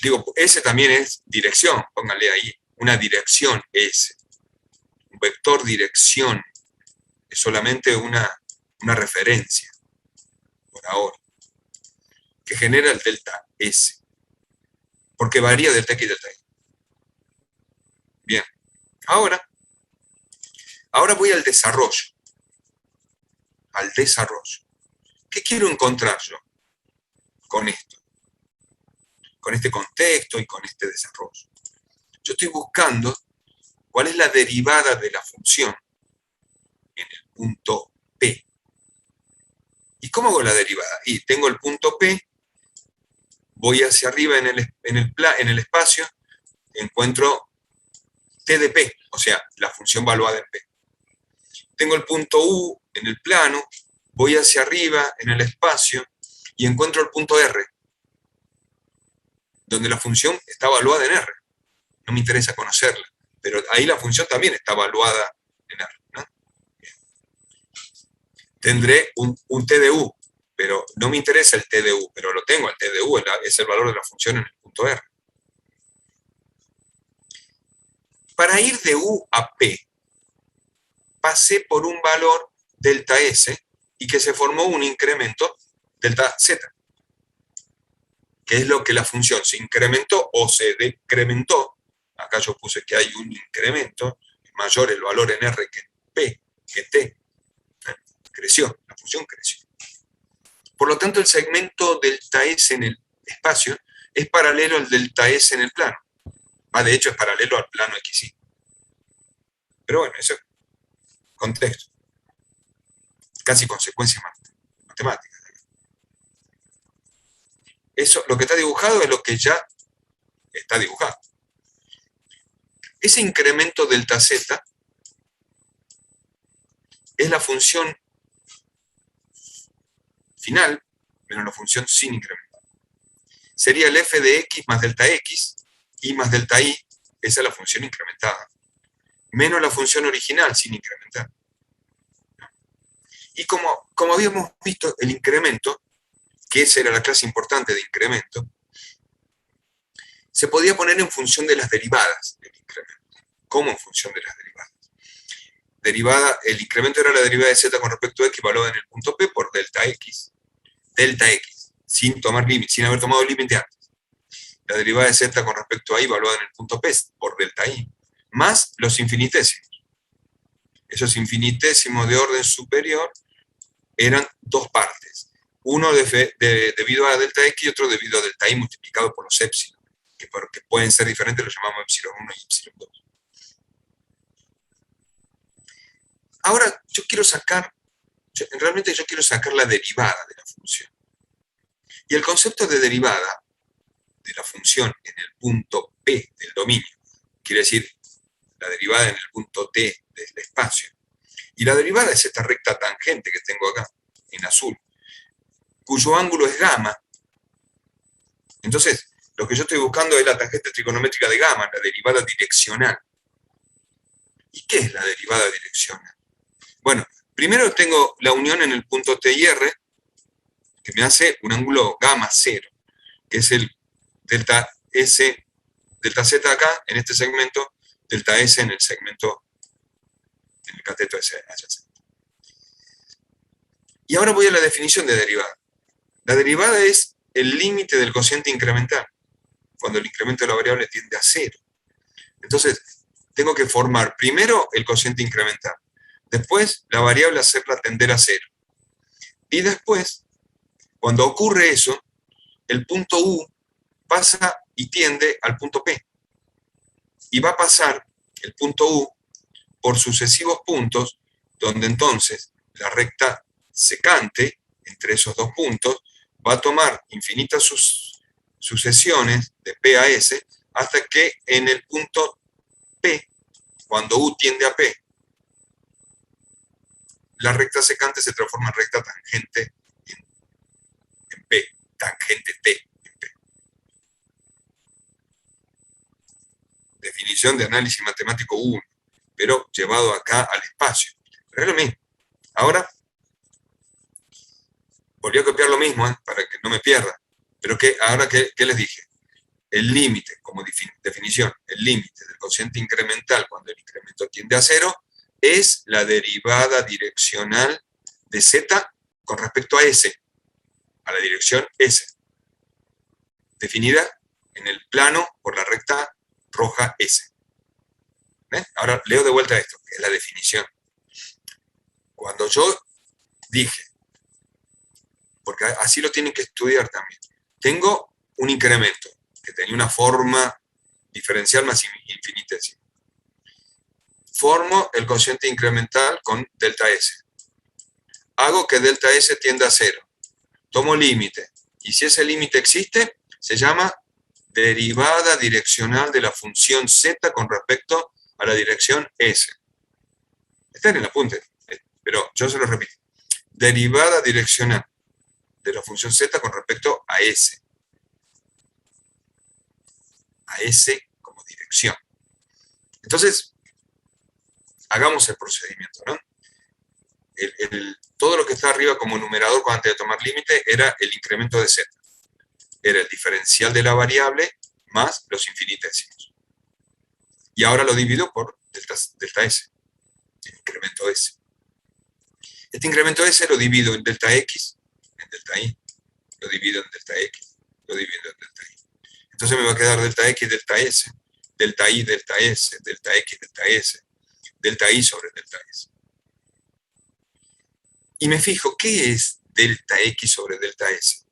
digo, S también es dirección, pónganle ahí, una dirección S. Un vector dirección es solamente una referencia, por ahora, que genera el delta S, porque varía delta X y delta Y. Bien, ahora voy al desarrollo. Al desarrollo. ¿Qué quiero encontrar yo con esto? Con este contexto y con este desarrollo. Yo estoy buscando cuál es la derivada de la función en el punto P. ¿Y cómo hago la derivada? Y tengo el punto P, voy hacia arriba en el espacio, encuentro T de P, o sea, la función valuada en P. Tengo el punto U en el plano, voy hacia arriba en el espacio y encuentro el punto R, donde la función está valuada en R. No me interesa conocerla, pero ahí la función también está valuada en R, ¿no? Tendré un T de U, pero no me interesa el T de U, pero lo tengo, el T de U es el valor de la función en el punto R. Para ir de U a P, pasé por un valor delta S y que se formó un incremento delta Z, que es lo que la función se incrementó o se decrementó. Acá yo puse que hay un incremento, mayor el valor en R que en P, que T. Creció, la función creció. Por lo tanto, el segmento delta S en el espacio es paralelo al delta S en el plano. De hecho, es paralelo al plano XY. Pero bueno, eso es contexto. Casi consecuencias matemáticas. Eso, lo que está dibujado es lo que ya está dibujado. Ese incremento delta Z es la función final menos la función sin incrementar. Sería el f de x más delta x, y más delta y, esa es la función incrementada, menos la función original sin incrementar. Y como habíamos visto, el incremento, que esa era la clase importante de incremento, se podía poner en función de las derivadas del incremento. ¿Cómo en función de las derivadas? El incremento era la derivada de z con respecto a x evaluada en el punto P por delta x, sin tomar límite, sin haber tomado límite antes. La derivada de z con respecto a y evaluada en el punto P por delta y, más los infinitésimos. Esos infinitésimos de orden superior eran dos partes. Uno debido a delta x y otro debido a delta y multiplicado por los épsilon, que porque pueden ser diferentes los llamamos epsilon 1 y epsilon 2. Ahora yo quiero sacar, realmente yo quiero sacar la derivada de la función. Y el concepto de derivada de la función en el punto P del dominio, quiere decir la derivada en el punto T del espacio. Y la derivada es esta recta tangente que tengo acá, en azul, cuyo ángulo es gamma. Entonces, lo que yo estoy buscando es la tangente trigonométrica de gamma, la derivada direccional. ¿Y qué es la derivada direccional? Bueno, primero tengo la unión en el punto T y R, que me hace un ángulo gamma 0, que es el delta S, delta Z acá, en este segmento, delta S en el segmento, en el cateto S adyacente. Y ahora voy a la definición de derivada. La derivada es el límite del cociente incremental, cuando el incremento de la variable tiende a 0. Entonces, tengo que formar primero el cociente incremental, después la variable hacerla tender a 0. Y después, cuando ocurre eso, el punto U pasa y tiende al punto P. Y va a pasar el punto U por sucesivos puntos, donde entonces la recta secante entre esos dos puntos va a tomar infinitas sucesiones de P a S, hasta que en el punto P, cuando U tiende a P, la recta secante se transforma en recta tangente en P, tangente T en P. Definición de análisis matemático 1, pero llevado acá al espacio. Pero es lo mismo. Ahora, volví a copiar lo mismo, para que no me pierda. Pero ahora, ¿qué les dije? El límite, como definición, el límite del cociente incremental cuando el incremento tiende a 0 es la derivada direccional de Z con respecto a S, a la dirección S, definida en el plano por la recta roja S. ¿Ven? Ahora leo de vuelta esto, que es la definición. Cuando yo dije, porque así lo tienen que estudiar también, tengo un incremento que tenía una forma diferencial más infinitesimal. Formo el cociente incremental con delta S. Hago que delta S tienda a 0. Tomo límite. Y si ese límite existe, se llama derivada direccional de la función Z con respecto a la dirección S. Está en el apunte, pero yo se lo repito. Derivada direccional de la función Z con respecto a S. A S como dirección. Entonces, hagamos el procedimiento, ¿no? Todo lo que está arriba como numerador cuando antes de tomar límite era el incremento de Z. Era el diferencial de la variable más los infinitesimos. Y ahora lo divido por delta S, el incremento S. Este incremento S lo divido en delta X, en delta Y, lo divido en delta X, lo divido en delta Y. Entonces me va a quedar delta X, delta S, delta Y, delta S, delta X, delta S, delta Y sobre delta S. Y me fijo, ¿qué es delta X sobre delta S?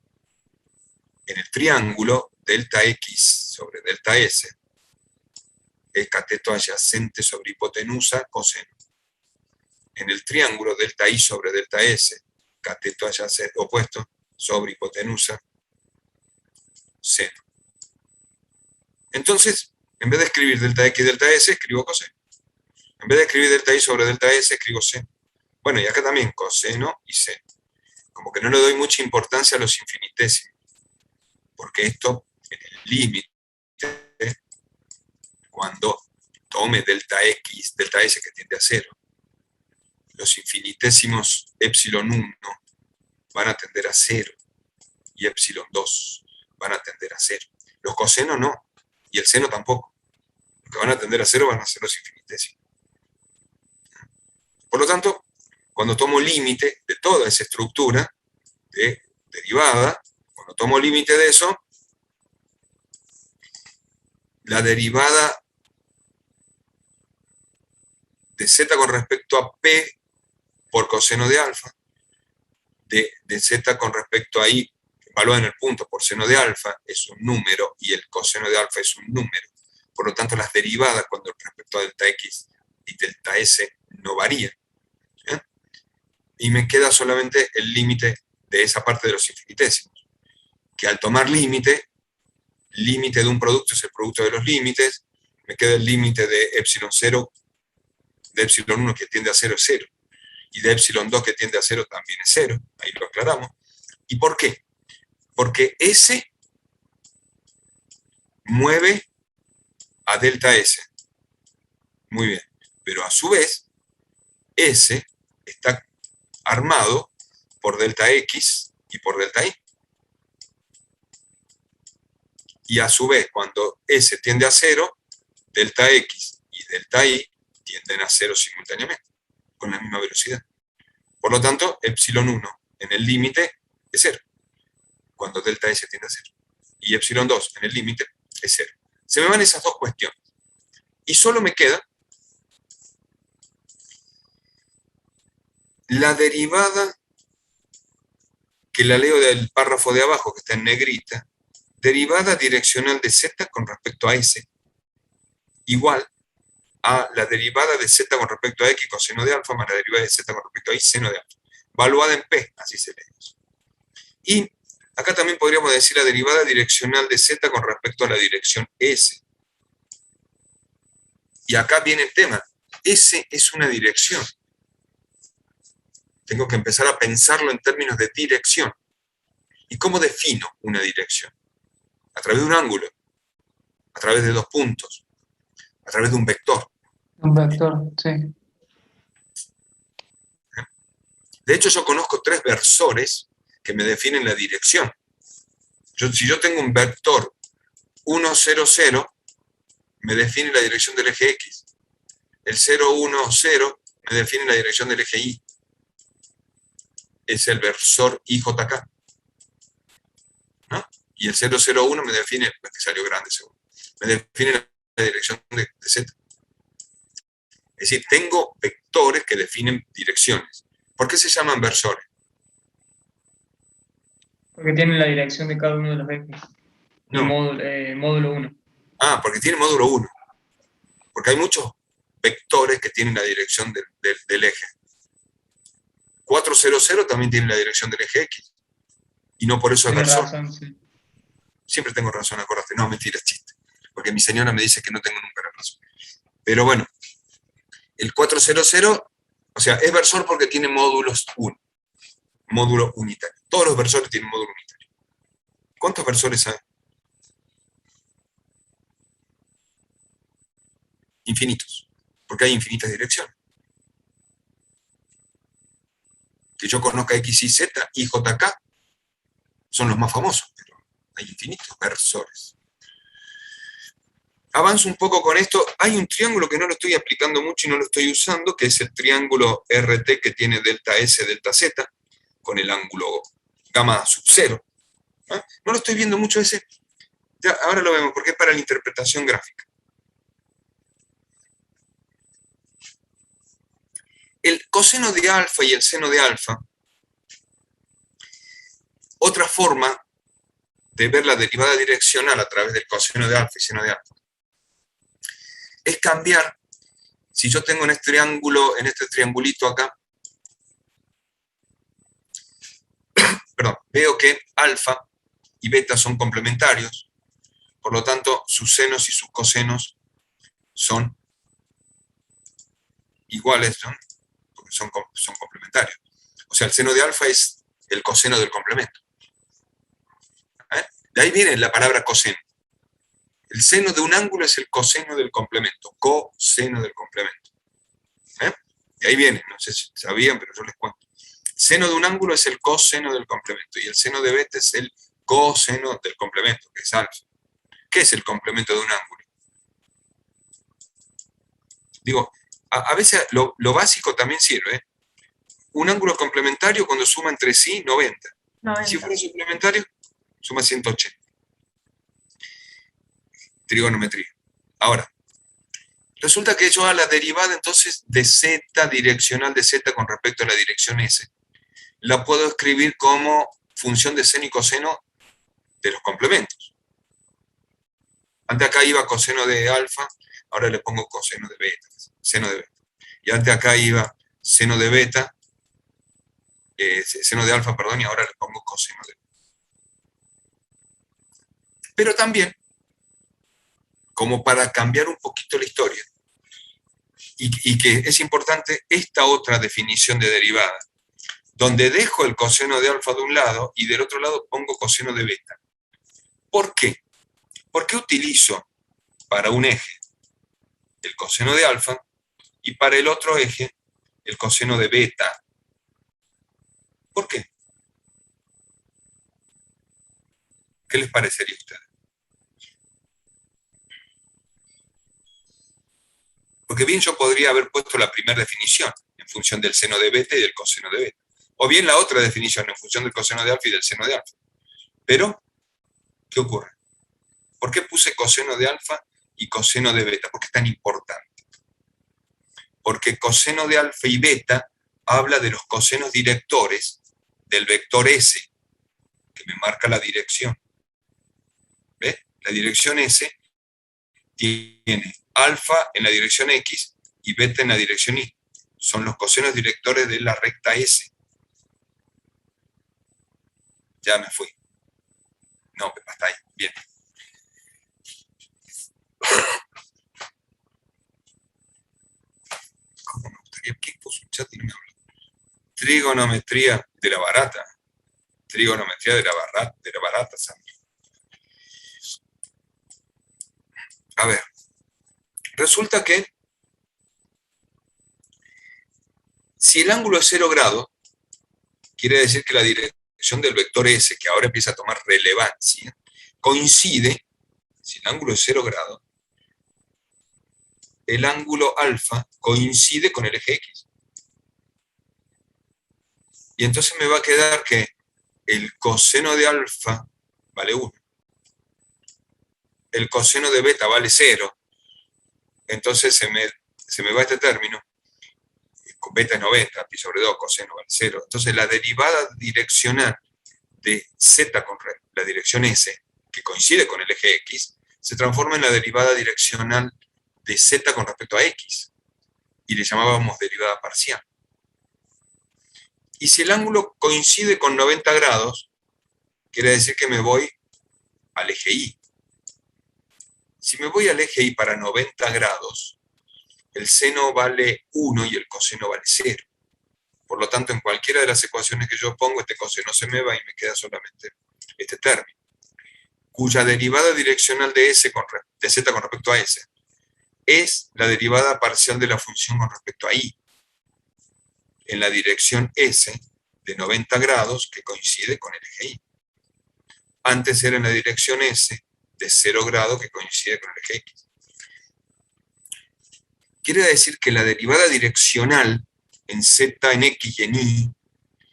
En el triángulo delta X sobre delta S, el cateto adyacente sobre hipotenusa, coseno. En el triángulo delta Y sobre delta S, cateto adyacente opuesto sobre hipotenusa, seno. Entonces, en vez de escribir delta X delta S, escribo coseno. En vez de escribir delta Y sobre delta S, escribo seno. Bueno, y acá también coseno y seno. Como que no le doy mucha importancia a los infinitésimos, porque esto, en el límite, cuando tome delta X, delta S que tiende a 0, los infinitésimos epsilon 1 van a tender a 0, y epsilon 2 van a tender a 0. Los cosenos no, y el seno tampoco. Los que van a tender a 0 van a ser los infinitésimos. Por lo tanto, cuando tomo límite de toda esa estructura de derivada, cuando tomo límite de eso, la derivada de de z con respecto a p por coseno de alfa, de z con respecto a i, evaluado en el punto por seno de alfa, es un número, y el coseno de alfa es un número. Por lo tanto, las derivadas cuando respecto a delta x y delta s no varían. ¿Eh? Y me queda solamente el límite de esa parte de los infinitésimos, que al tomar límite de un producto es el producto de los límites, me queda el límite de epsilon 0, de epsilon 1 que tiende a 0 es 0, y de epsilon 2 que tiende a 0 también es 0, ahí lo aclaramos. ¿Y por qué? Porque S mueve a delta S. Muy bien. Pero a su vez, S está armado por delta X y por delta Y. Y a su vez, cuando S tiende a 0, delta X y delta Y tienden a 0 simultáneamente, con la misma velocidad. Por lo tanto, epsilon 1 en el límite es 0, cuando delta S tiende a 0. Y epsilon 2 en el límite es 0. Se me van esas dos cuestiones. Y solo me queda la derivada, que la leo del párrafo de abajo, que está en negrita, derivada direccional de z con respecto a s, igual a la derivada de z con respecto a x coseno de alfa más la derivada de z con respecto a y seno de alfa, valuada en p, así se lee. Y acá también podríamos decir la derivada direccional de z con respecto a la dirección s. Y acá viene el tema, S es una dirección. Tengo que empezar a pensarlo en términos de dirección. ¿Y cómo defino una dirección? A través de un ángulo, a través de dos puntos, a través de un vector. Un vector, sí. De hecho, yo conozco 3 versores que me definen la dirección. Si yo tengo un vector 1, 0, 0, me define la dirección del eje X. El 0, 1, 0 me define la dirección del eje Y. Es el versor IJK. ¿No? Y el 0, 0, 1 me define, que salió grande seguro, me define la dirección de Z. Es decir, tengo vectores que definen direcciones. ¿Por qué se llaman versores? Porque tienen la dirección de cada uno de los ejes. Y No. módulo 1. Ah, porque tiene módulo 1. Porque hay muchos vectores que tienen la dirección del eje. 400 también tiene la dirección del eje X. Y no por eso es Tienes versor. razón, sí. Siempre tengo razón, acordate. No, mentira, es chiste. Porque mi señora me dice que no tengo nunca razón. Pero bueno, el 400, o sea, es versor porque tiene módulos 1. Módulo unitario. Todos los versores tienen módulo unitario. ¿Cuántos versores hay? Infinitos. Porque hay infinitas direcciones. Que yo conozca X, Y, Z y JK son los más famosos, pero hay infinitos versores. Avanzo un poco con esto. Hay un triángulo que no lo estoy aplicando mucho y no lo estoy usando, que es el triángulo RT que tiene delta S, delta Z, con el ángulo gamma sub 0. ¿Eh? No lo estoy viendo mucho ese. Ya, ahora lo vemos, porque es para la interpretación gráfica. El coseno de alfa y el seno de alfa, otra forma de ver la derivada direccional a través del coseno de alfa y seno de alfa, es cambiar, si yo tengo en este triángulo, en este triangulito acá, perdón, veo que alfa y beta son complementarios, por lo tanto sus senos y sus cosenos son iguales, ¿no? Porque son complementarios. O sea, el seno de alfa es el coseno del complemento. ¿Eh? De ahí viene la palabra coseno. El seno de un ángulo es el coseno del complemento, coseno del complemento. ¿Eh? De ahí viene, no sé si sabían, pero yo les cuento. Seno de un ángulo es el coseno del complemento y el seno de beta es el coseno del complemento, que es alfa. ¿Qué es el complemento de un ángulo? Digo, a veces lo básico también sirve. Un ángulo complementario cuando suma entre sí 90. 90. Si fuera suplementario, suma 180. Trigonometría. Ahora, Resulta que yo a la derivada entonces de z direccional de z con respecto a la dirección s, la puedo escribir como función de seno y coseno de los complementos. Antes acá iba coseno de alfa, ahora le pongo coseno de beta, seno de beta. Y antes acá iba seno de beta, seno de alfa, perdón, y ahora le pongo coseno de beta. Pero también, como para cambiar un poquito la historia, y que es importante esta otra definición de derivada, donde dejo el coseno de alfa de un lado y del otro lado pongo coseno de beta. ¿Por qué? Porque utilizo para un eje el coseno de alfa y para el otro eje el coseno de beta. ¿Por qué? ¿Qué les parecería a ustedes? Porque bien yo podría haber puesto la primera definición en función del seno de beta y del coseno de beta. O bien la otra definición en función del coseno de alfa y del seno de alfa. Pero, ¿qué ocurre? ¿Por qué puse coseno de alfa y coseno de beta? ¿Por qué es tan importante? Porque coseno de alfa y beta habla de los cosenos directores del vector S, que me marca la dirección. ¿Ves? La dirección S tiene alfa en la dirección X y beta en la dirección Y. Son los cosenos directores de la recta S. Ya me fui. No, hasta ahí. Bien. ¿Cómo me gustaría que puso un chat y no me habló? Trigonometría de la barata. Trigonometría de la barata, Sandra. A ver. Resulta que si el ángulo es 0 grados, quiere decir que la dirección del vector S, que ahora empieza a tomar relevancia, coincide, si el ángulo es 0 grados, el ángulo alfa coincide con el eje X. Y entonces me va a quedar que el coseno de alfa vale 1. El coseno de beta vale 0. Entonces se me va este término. Beta es 90, pi sobre 2, coseno vale 0. Entonces la derivada direccional de z con la dirección S, que coincide con el eje X, se transforma en la derivada direccional de z con respecto a X. Y le llamábamos derivada parcial. Y si el ángulo coincide con 90 grados, quiere decir que me voy al eje Y. Si me voy al eje Y para 90 grados, el seno vale 1 y el coseno vale 0. Por lo tanto, en cualquiera de las ecuaciones que yo pongo, este coseno se me va y me queda solamente este término, cuya derivada direccional de z con respecto a S es la derivada parcial de la función con respecto a Y, en la dirección S de 90 grados que coincide con el eje Y. Antes era en la dirección S de 0 grados que coincide con el eje X. Quiere decir que la derivada direccional en Z, en X y en Y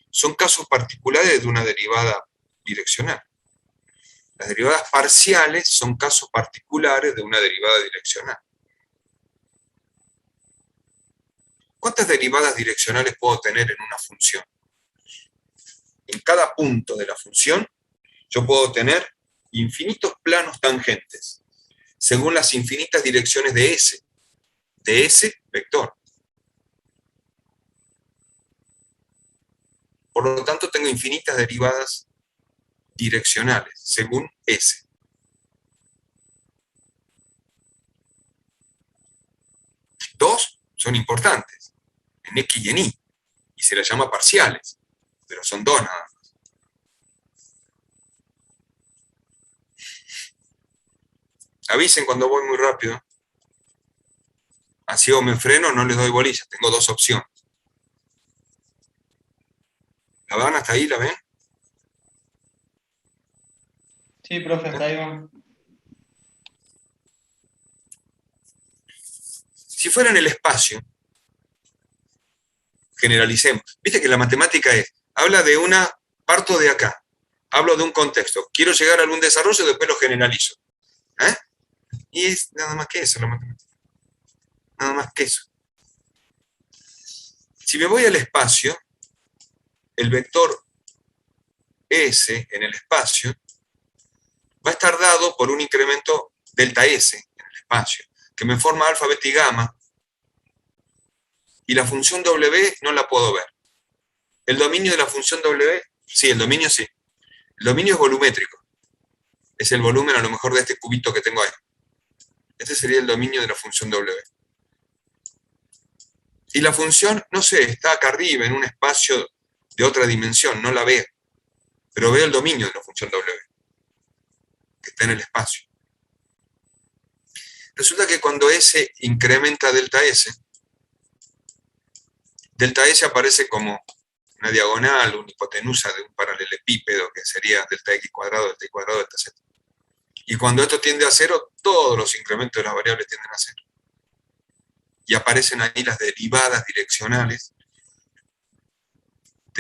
son casos particulares de una derivada direccional. Las derivadas parciales son casos particulares de una derivada direccional. ¿Cuántas derivadas direccionales puedo tener en una función? En cada punto de la función yo puedo tener infinitos planos tangentes, según las infinitas direcciones de S vector. Por lo tanto, tengo infinitas derivadas direccionales, según S. Dos son importantes, en X y en Y, y se las llama parciales, pero son dos nada más. Avisen cuando voy muy rápido. Así o me freno o no les doy bolillas. Tengo dos opciones. ¿La van hasta ahí? ¿La ven? Sí, profe, hasta ahí va. Si fuera en el espacio, generalicemos. Viste que la matemática habla de parto de acá, hablo de un contexto, quiero llegar a algún desarrollo, después lo generalizo. Y es nada más que eso la matemática. nada más que eso. Si me voy al espacio, el vector S en el espacio va a estar dado por un incremento delta S en el espacio, que me forma alfa, beta y gamma, y la función W no la puedo ver. El dominio de la función W, sí, el dominio sí. El dominio es volumétrico. Es el volumen a lo mejor de este cubito que tengo ahí. Este sería el dominio de la función W. Y la función, no sé, está acá arriba en un espacio de otra dimensión, no la veo. Pero veo el dominio de la función W, que está en el espacio. Resulta que cuando S incrementa delta S aparece como una diagonal, una hipotenusa de un paralelepípedo, que sería delta x cuadrado, delta y cuadrado, delta z. Y cuando esto tiende a cero, todos los incrementos de las variables tienden a cero. Y aparecen ahí las derivadas direccionales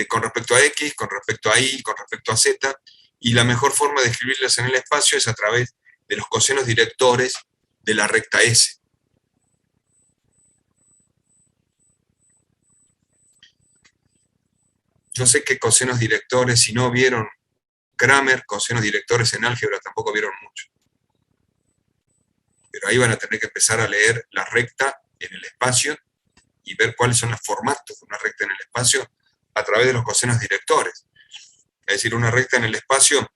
con respecto a x, con respecto a y, con respecto a z, y la mejor forma de escribirlas en el espacio es a través de los cosenos directores de la recta S. Yo sé que cosenos directores, si no vieron Kramer, cosenos directores en álgebra tampoco vieron mucho. Pero ahí van a tener que empezar a leer la recta en el espacio y ver cuáles son los formatos de una recta en el espacio a través de los cosenos directores. Es decir, una recta en el espacio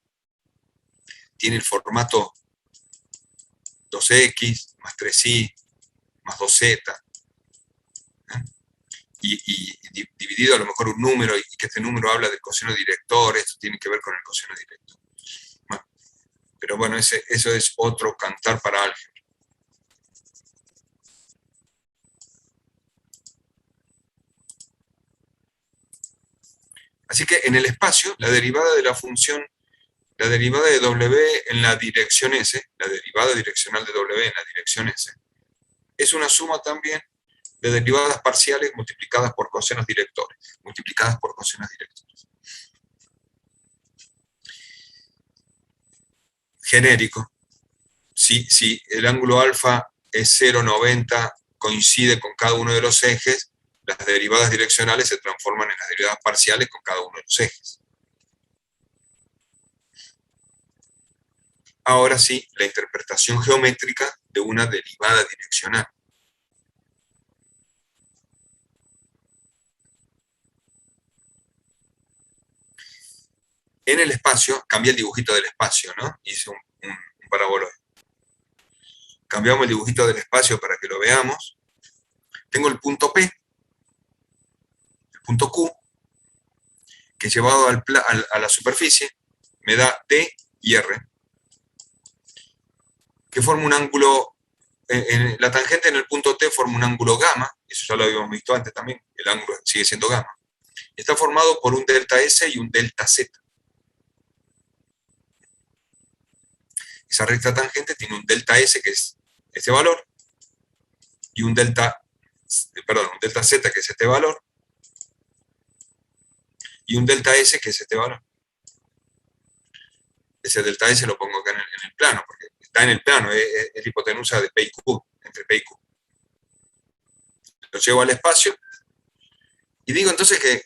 tiene el formato 2x más 3y más 2z, y dividido a lo mejor un número, y que este número habla del coseno director, esto tiene que ver con el coseno director. Bueno, pero bueno, eso es otro cantar para álgebra. Así que en el espacio, la derivada de la función, la derivada de W en la dirección S, la derivada direccional de W en la dirección S, es una suma también de derivadas parciales multiplicadas por cosenos directores, Genérico. Si el ángulo alfa es 0,90, coincide con cada uno de los ejes, las derivadas direccionales se transforman en las derivadas parciales con cada uno de los ejes. Ahora sí, la interpretación geométrica de una derivada direccional. En el espacio, cambié el dibujito del espacio, ¿no? Hice un paraboloide. Cambiamos el dibujito del espacio para que lo veamos. Tengo el punto P, el punto Q, que llevado a la superficie me da T y R, que forma un ángulo, la tangente en el punto T forma un ángulo gamma, eso ya lo habíamos visto antes también, el ángulo sigue siendo gamma. Está formado por un delta S y un delta Z. Esa recta tangente tiene un delta S, que es este valor, y un delta Z, que es este valor, y un delta S, que es este valor. Ese delta S lo pongo acá en el plano, porque está en el plano, es la hipotenusa de P y Q, entre P y Q. Lo llevo al espacio, y digo entonces que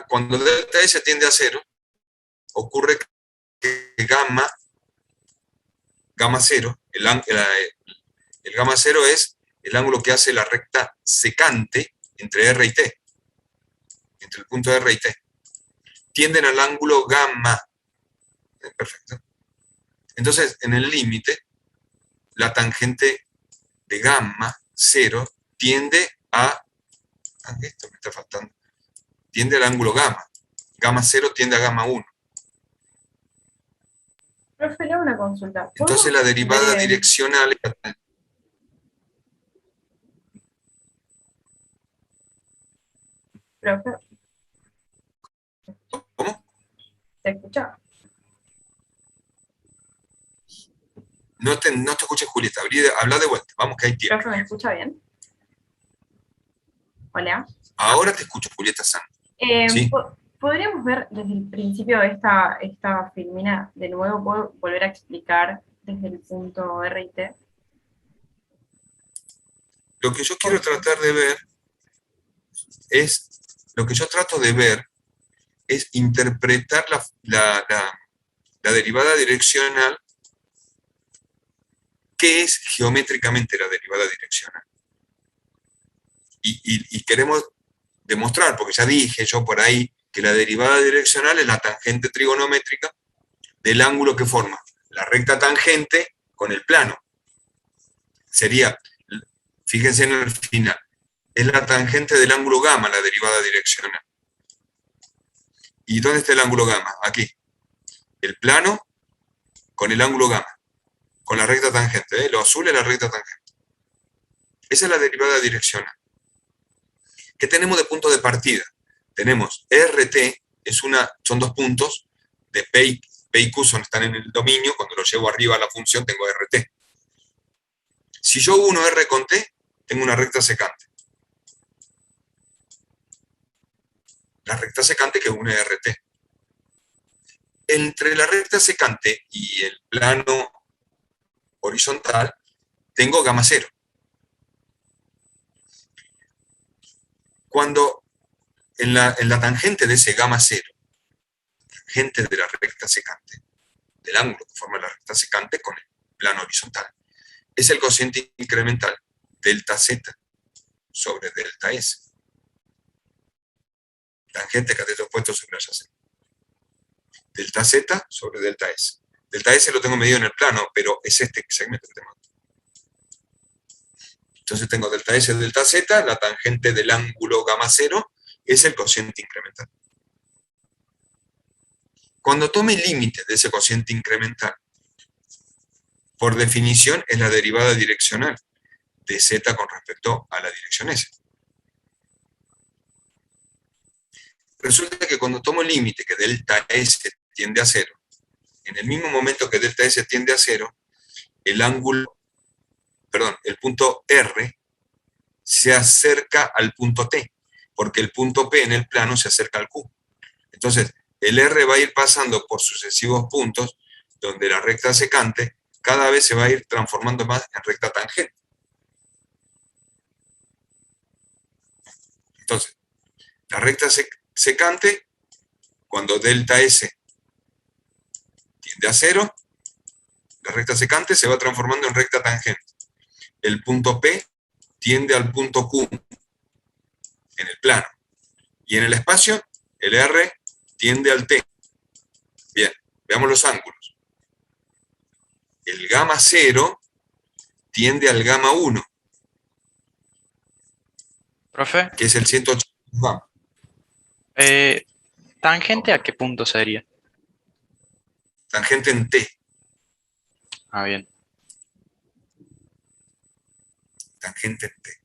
cuando el delta S tiende a 0, ocurre que gamma 0, el gamma 0 es el ángulo que hace la recta secante entre R y T, entre el punto R y T. Tienden al ángulo gamma. Perfecto. Entonces, en el límite, la tangente de gamma 0 tiende a... esto me está faltando. Tiende al ángulo gamma. Gamma 0 tiende a gamma 1. Profe, le hago una consulta. Entonces la derivada direccional... Profe, ¿Cómo? ¿se escucha? No te escuches, Julieta. Habla de vuelta. Vamos, que hay tiempo. Profe, ¿me escucha bien? Hola. Ahora te escucho, Julieta San. Sí. ¿Podríamos ver desde el principio esta filmina de nuevo? ¿Puedo volver a explicar desde el punto R y T? Lo que yo quiero tratar de ver es, lo que yo trato de ver es interpretar la derivada direccional. ¿Qué es geométricamente la derivada direccional? Y queremos demostrar, porque ya dije yo por ahí, que la derivada direccional es la tangente trigonométrica del ángulo que forma la recta tangente con el plano. Sería, fíjense en el final, es la tangente del ángulo gamma, la derivada direccional. ¿Y dónde está el ángulo gamma? Aquí. El plano con el ángulo gamma, con la recta tangente, ¿eh? Lo azul es la recta tangente. Esa es la derivada direccional. ¿Qué tenemos de punto de partida? Tenemos RT, son dos puntos de P y Q están en el dominio. Cuando lo llevo arriba a la función tengo RT. Si yo uno R con T, tengo una recta secante. La recta secante que une RT. Entre la recta secante y el plano horizontal tengo gamma cero. Cuando en la tangente de ese gamma cero, tangente de la recta secante, del ángulo que forma la recta secante con el plano horizontal, es el cociente incremental delta Z sobre delta S. Tangente cateto opuesto sobre adyacente. Delta Z sobre delta S. Delta S lo tengo medido en el plano, pero es este segmento que tengo. Entonces tengo delta S, delta Z, la tangente del ángulo gamma cero es el cociente incremental. Cuando tome el límite de ese cociente incremental, por definición es la derivada direccional de Z con respecto a la dirección S. Resulta que cuando tomo el límite que delta S tiende a cero, en el mismo momento que delta S tiende a cero, el punto R se acerca al punto T, porque el punto P en el plano se acerca al Q. Entonces, el R va a ir pasando por sucesivos puntos donde la recta secante cada vez se va a ir transformando más en recta tangente. Entonces, la recta secante, cuando delta S tiende a cero, la recta secante se va transformando en recta tangente. El punto P tiende al punto Q en el plano. Y en el espacio, el R tiende al T. Bien, veamos los ángulos. El gamma 0 tiende al gamma 1, Profe, que es el 180 gamma. ¿tangente a qué punto sería? Tangente en T. Ah, bien. Tangente en T.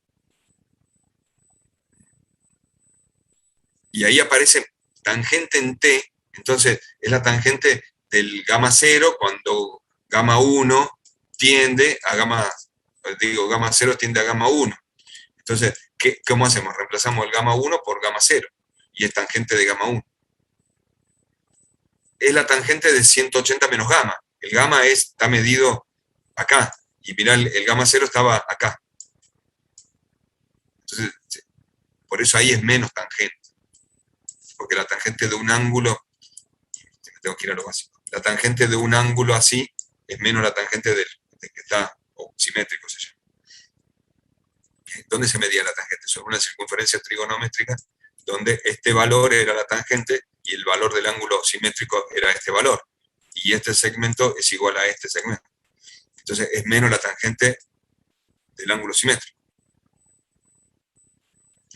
Y ahí aparece tangente en T, entonces es la tangente del gamma 0 cuando gamma 1 tiende a gamma 0 tiende a gamma 1. Entonces, ¿cómo hacemos? Reemplazamos el gamma 1 por gamma 0 y es tangente de gamma 1. Es la tangente de 180 menos gamma. El gamma está medido acá y mirá, el gamma 0 estaba acá. Entonces, por eso ahí es menos tangente. Porque la tangente de un ángulo, me tengo que ir a lo básico, la tangente de un ángulo así es menos la tangente del que está, o simétrico se llama. ¿Dónde se medía la tangente? Sobre una circunferencia trigonométrica, donde este valor era la tangente y el valor del ángulo simétrico era este valor. Y este segmento es igual a este segmento. Entonces es menos la tangente del ángulo simétrico.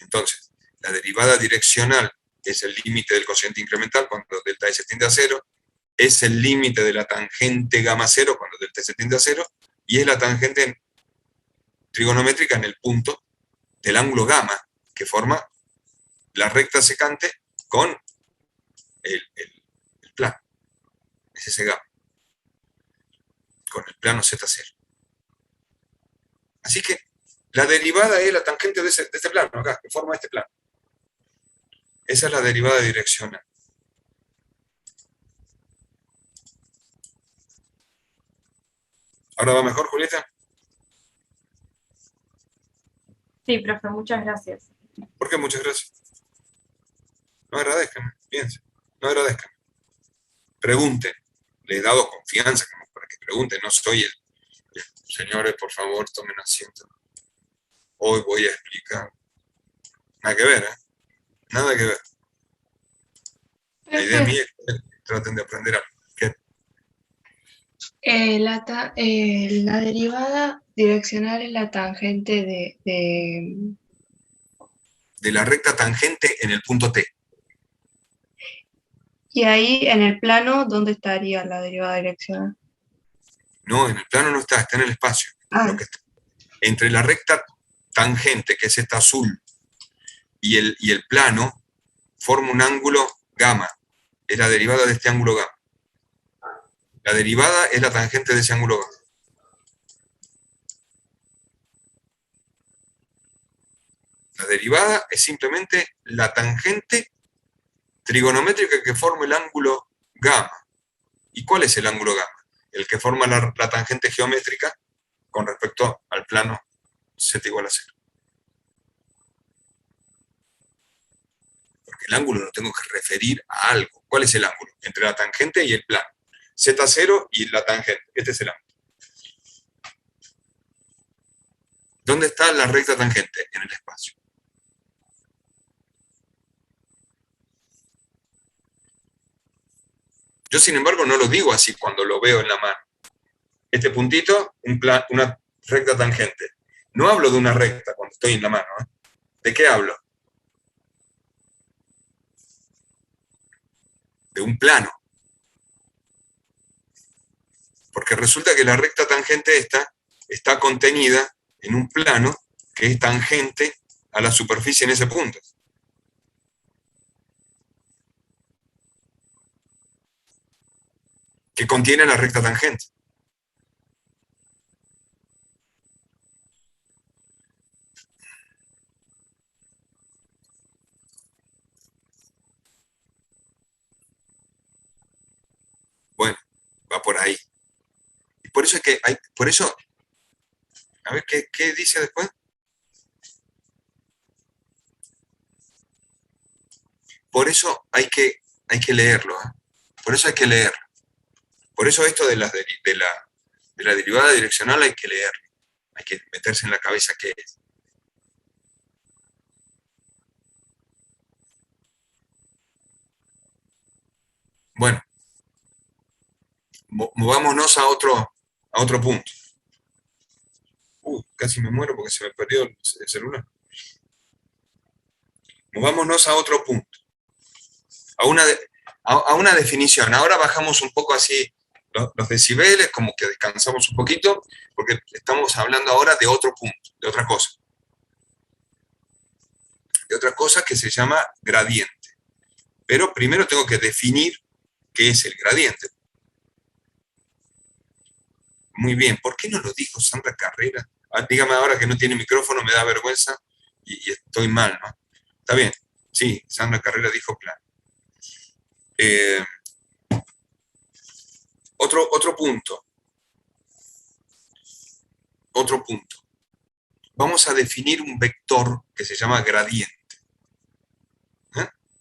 Entonces, la derivada direccional es el límite del cociente incremental cuando delta S tiende a cero, es el límite de la tangente gamma cero cuando delta S tiende a cero, y es la tangente trigonométrica en el punto del ángulo gamma, que forma la recta secante con el plano. Es ese gamma, con el plano Z0. Así que la derivada es la tangente de este plano, acá, que forma este plano. Esa es la derivada direccional. ¿Ahora va mejor, Julieta? Sí, profe, muchas gracias. ¿Por qué? Muchas gracias. No agradezcan, piensen. No agradezcan. Pregunten. Les he dado confianza como para que pregunten. No soy señores, por favor, tomen asiento. Hoy voy a explicar. Nada que ver, ¿eh? Nada que ver. La idea Profe, mía es que traten de aprender algo. ¿Qué? la derivada direccional es la tangente De la recta tangente en el punto T. y ahí en el plano, ¿dónde estaría la derivada direccional? No, en el plano no está, está en el espacio. Lo Ah, que está entre la recta tangente, que es esta azul, y el plano, forma un ángulo gamma. Es la derivada de este ángulo gamma. La derivada es la tangente de ese ángulo gamma. La derivada es simplemente la tangente trigonométrica que forma el ángulo gamma. ¿Y cuál es el ángulo gamma? El que forma la tangente geométrica con respecto al plano z igual a 0. Porque el ángulo lo tengo que referir a algo. ¿Cuál es el ángulo? Entre la tangente y el plano. Z0 y la tangente. Este es el ángulo. ¿Dónde está la recta tangente? En el espacio. Yo, sin embargo, no lo digo así cuando lo veo en la mano. Este puntito, una recta tangente. No hablo de una recta cuando estoy en la mano, ¿eh? ¿De qué hablo? De un plano. Porque resulta que la recta tangente esta está contenida en un plano que es tangente a la superficie en ese punto. Que contiene la recta tangente. Bueno, va por ahí. Y por eso es que hay, por eso, a ver, ¿qué dice después? Por eso hay que leerlo, ¿eh? Por eso hay que leerlo. Por eso esto de la derivada direccional hay que leerlo. Hay que meterse en la cabeza qué es. Bueno, movámonos a otro punto. Casi me muero porque se me perdió el celular. Movámonos a otro punto. A una definición. Ahora bajamos un poco así los decibeles, como que descansamos un poquito, porque estamos hablando ahora de otro punto, de otra cosa. De otra cosa que se llama gradiente. Pero primero tengo que definir qué es el gradiente. Muy bien, ¿por qué no lo dijo Sandra Carrera? Dígame ahora que no tiene micrófono, me da vergüenza y estoy mal, ¿no? Está bien, sí, Sandra Carrera dijo plano. Otro punto. Otro punto. Vamos a definir un vector que se llama gradiente.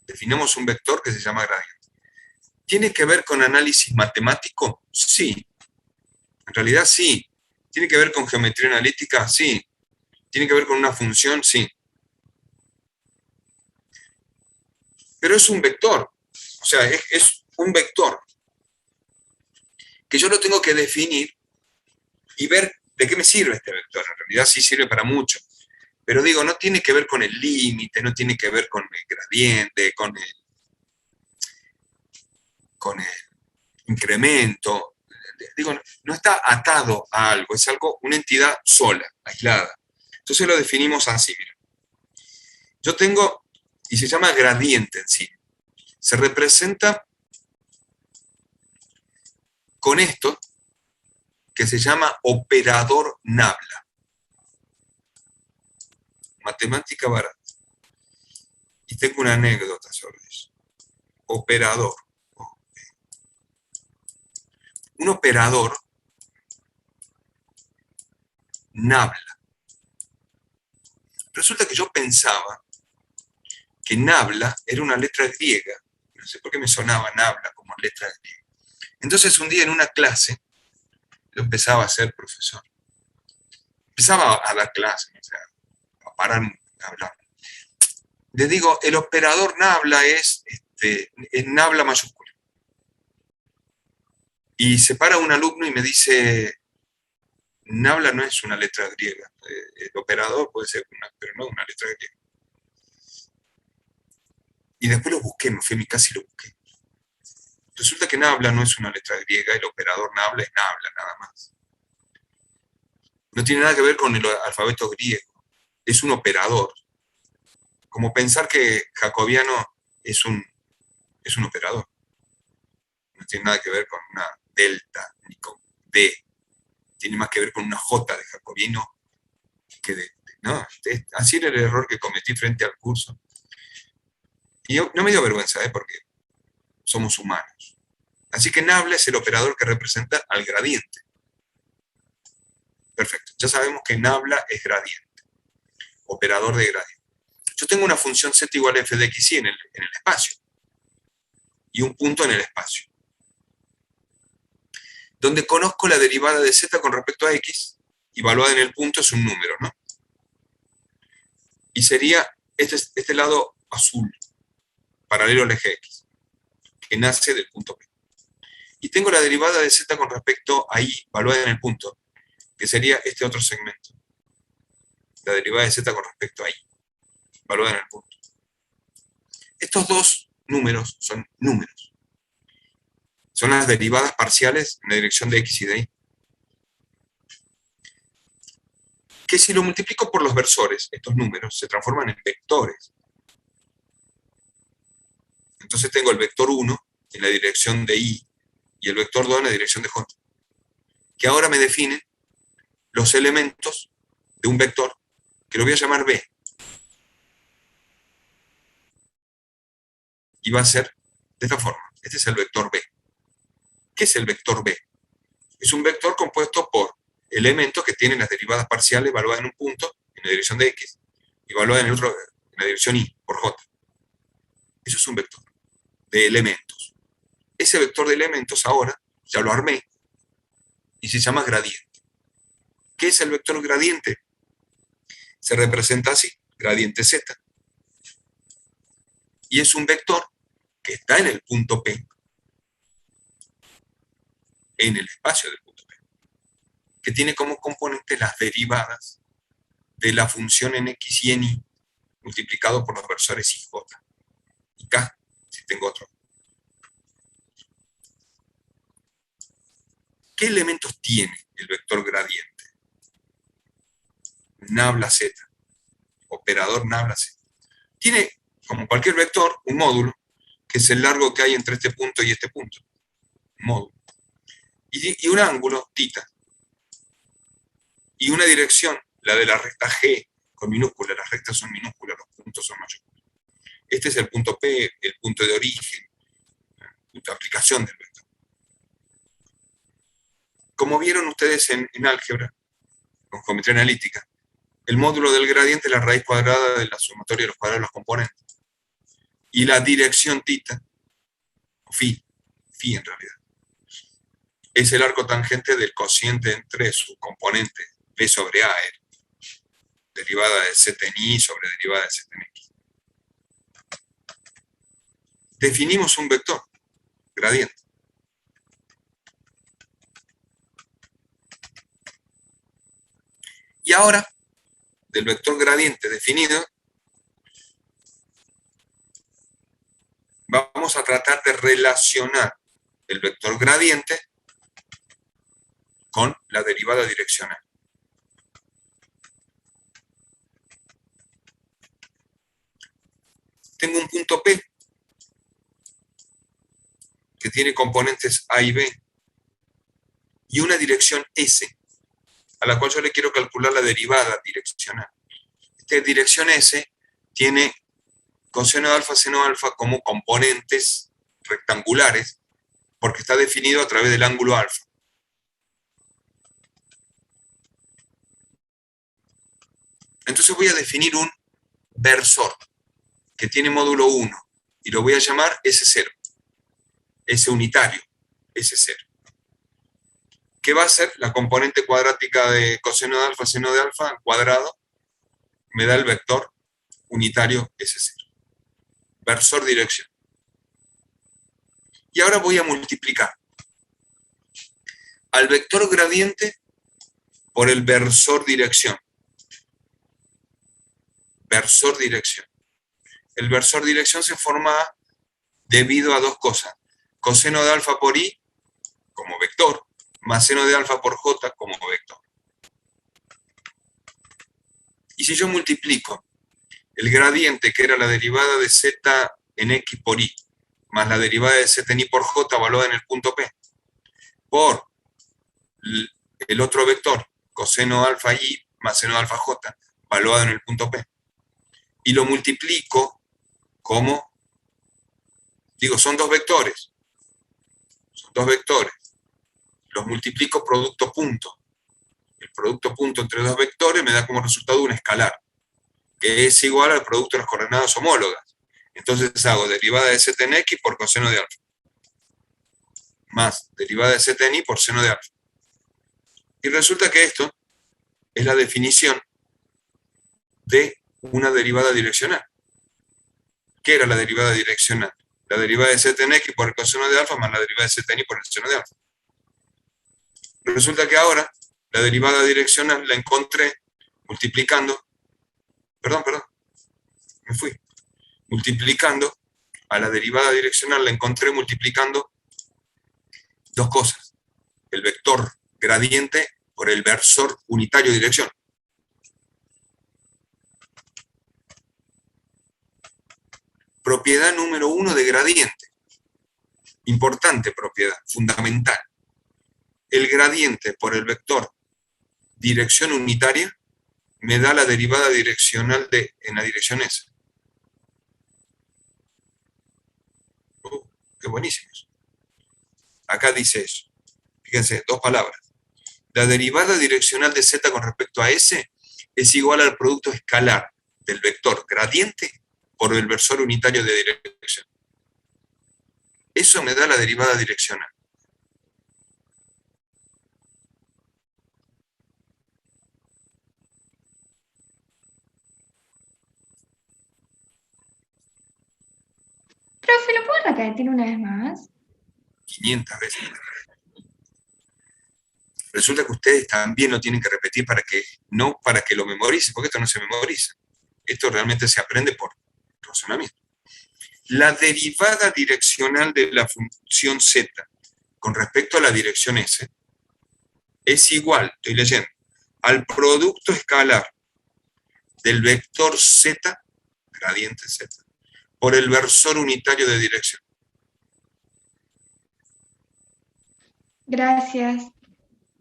Definimos un vector que se llama gradiente. ¿Tiene que ver con análisis matemático? Sí. En realidad sí. ¿Tiene que ver con geometría analítica? Sí. ¿Tiene que ver con una función? Sí. Pero es un vector. O sea, es un vector que yo lo tengo que definir y ver de qué me sirve este vector. En realidad sí sirve para mucho. Pero digo, no tiene que ver con el límite, no tiene que ver con el gradiente, con el incremento. Digo, no está atado a algo, es algo, una entidad sola, aislada. Entonces lo definimos así, mira. Yo tengo, y se llama gradiente en sí, se representa con esto que se llama operador Nabla. Matemática barata. Y tengo una anécdota sobre eso. Operador. Un operador Nabla Resulta que yo pensaba que Nabla era una letra griega. No sé por qué me sonaba Nabla como letra griega. Entonces un día en una clase, yo empezaba a ser profesor. Empezaba a dar clases, o sea, a parar a hablar. Les digo, el operador Nabla es Nabla mayúscula. Y se para un alumno y me dice, Nabla no es una letra griega. El operador puede ser pero no una letra griega. Y después lo busqué, me fui a mi casa y lo busqué. Resulta que Nabla no es una letra griega, el operador Nabla es Nabla, nada más. No tiene nada que ver con el alfabeto griego, es un operador. Como pensar que jacobiano es un operador. No tiene nada que ver con una delta, ni con D. Tiene más que ver con una J de jacobino que no, así era el error que cometí frente al curso. Y no me dio vergüenza, porque somos humanos. Así que Nabla es el operador que representa al gradiente. Perfecto, ya sabemos que Nabla es gradiente, operador de gradiente. Yo tengo una función z igual a f de x y en el espacio, y un punto en el espacio, donde conozco la derivada de z con respecto a x, evaluada en el punto es un número, ¿no? Y sería este lado azul, paralelo al eje x, que nace del punto P. Y tengo la derivada de z con respecto a y, evaluada en el punto, que sería este otro segmento. La derivada de z con respecto a y, evaluada en el punto. Estos dos números son números. Son las derivadas parciales en la dirección de x y de y. Que si lo multiplico por los versores, estos números se transforman en vectores. Entonces tengo el vector 1 en la dirección de y el vector 2 en la dirección de j, que ahora me definen los elementos de un vector, que lo voy a llamar b. Y va a ser de esta forma. Este es el vector b. ¿Qué es el vector b? Es un vector compuesto por elementos que tienen las derivadas parciales evaluadas en un punto, en la dirección de x, y evaluadas en la dirección y, por j. Eso es un vector de elementos. Ese vector de elementos ahora ya lo armé y se llama gradiente. ¿Qué es el vector gradiente? Se representa así, gradiente z. Y es un vector que está en el punto P, en el espacio del punto P, que tiene como componente las derivadas de la función en x y en y multiplicado por los versores y j. Y k, si tengo otro. ¿Qué elementos tiene el vector gradiente? Nabla z, operador Nabla z. Tiene, como cualquier vector, un módulo, que es el largo que hay entre este punto y este punto. Un módulo. Y un ángulo, θ. Y una dirección, la de la recta G, con minúscula. Las rectas son minúsculas, los puntos son mayúsculos. Este es el punto P, el punto de origen, el punto de aplicación del vector. Como vieron ustedes en álgebra, con geometría analítica, el módulo del gradiente es la raíz cuadrada de la sumatoria de los cuadrados de los componentes. Y la dirección θ, o phi en realidad, es el arco tangente del cociente entre sus componentes, B sobre A, derivada de z en y sobre derivada de z en x. Definimos un vector, gradiente. Y ahora, del vector gradiente definido, vamos a tratar de relacionar el vector gradiente con la derivada direccional. Tengo un punto P que tiene componentes A y B y una dirección S a la cual yo le quiero calcular la derivada direccional. Esta dirección S tiene coseno de alfa, seno de alfa como componentes rectangulares porque está definido a través del ángulo alfa. Entonces Entonces voy a definir un versor que tiene módulo 1 y lo voy a llamar S0, S unitario, S0. ¿Qué va a ser? La componente cuadrática de coseno de alfa, seno de alfa, al cuadrado, me da el vector unitario S0. Versor dirección. Y ahora voy a multiplicar al vector gradiente por el versor dirección. Versor dirección. El versor dirección se forma debido a dos cosas. Coseno de alfa por i como vector, más seno de alfa por j como vector. Y si yo multiplico el gradiente, que era la derivada de z en x por i, más la derivada de z en i por j evaluada en el punto P, por el otro vector, coseno alfa i más seno de alfa j, evaluado en el punto P, y lo multiplico como, digo, son dos vectores, los multiplico producto punto. El producto punto entre dos vectores me da como resultado un escalar, que es igual al producto de las coordenadas homólogas. Entonces hago derivada de z en x por coseno de alfa, más derivada de z en i por seno de alfa. Y resulta que esto es la definición de una derivada direccional. ¿Qué era la derivada direccional? La derivada de z en x por el coseno de alfa más la derivada de z en i por el seno de alfa. Resulta que ahora la derivada direccional la encontré multiplicando, multiplicando a la derivada direccional la encontré multiplicando dos cosas. El vector gradiente por el versor unitario dirección. Propiedad número 1 de gradiente. Importante propiedad, fundamental. El gradiente por el vector dirección unitaria me da la derivada direccional en la dirección S. Qué buenísimo. Acá dice eso. Fíjense, dos palabras. La derivada direccional de z con respecto a S es igual al producto escalar del vector gradiente por el versor unitario de dirección. Eso me da la derivada direccional. Profe, ¿lo puedo repetir una vez más? 500 veces. Resulta que ustedes también lo tienen que repetir no para que lo memoricen, porque esto no se memoriza. Esto realmente se aprende por razonamiento. La derivada direccional de la función z con respecto a la dirección S es igual, estoy leyendo, al producto escalar del vector z, gradiente z, por el versor unitario de dirección. Gracias.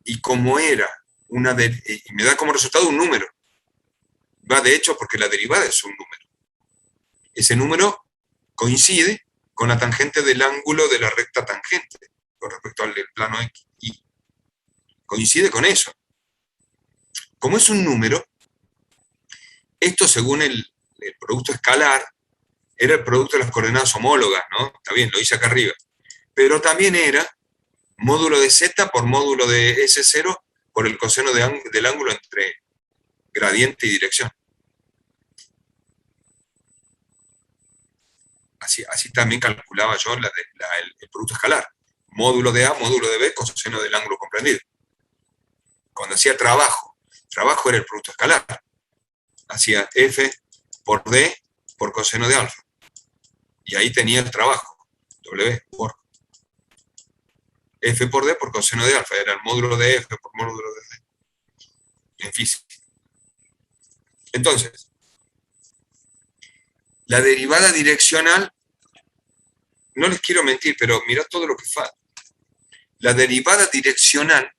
Y como era y me da como resultado un número. Va de hecho porque la derivada es un número. Ese número coincide con la tangente del ángulo de la recta tangente con respecto al plano X. Y coincide con eso. Como es un número, esto según el producto escalar, era el producto de las coordenadas homólogas, ¿no? Está bien, lo hice acá arriba. Pero también era módulo de z por módulo de S0 por el coseno del ángulo entre gradiente y dirección. Así también calculaba yo el producto escalar. Módulo de A, módulo de B, coseno del ángulo comprendido. Cuando hacía trabajo era el producto escalar. Hacía F por D por coseno de alfa. Y ahí tenía el trabajo. W por F por D por coseno de alfa. Era el módulo de F por módulo de D. En física. Entonces, la derivada direccional, no les quiero mentir, pero mirad todo lo que falta. La derivada direccional,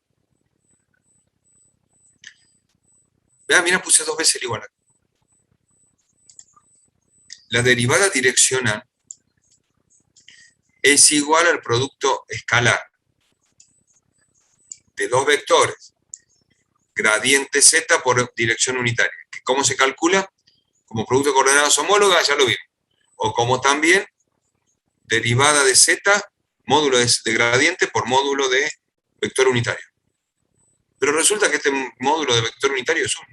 mira, puse dos veces el igual acá. La derivada direccional es igual al producto escalar de dos vectores, gradiente z por dirección unitaria. ¿Cómo se calcula? Como producto de coordenadas homólogas, ya lo vimos. O como también derivada de z, módulo de gradiente por módulo de vector unitario. Pero resulta que este módulo de vector unitario es 1.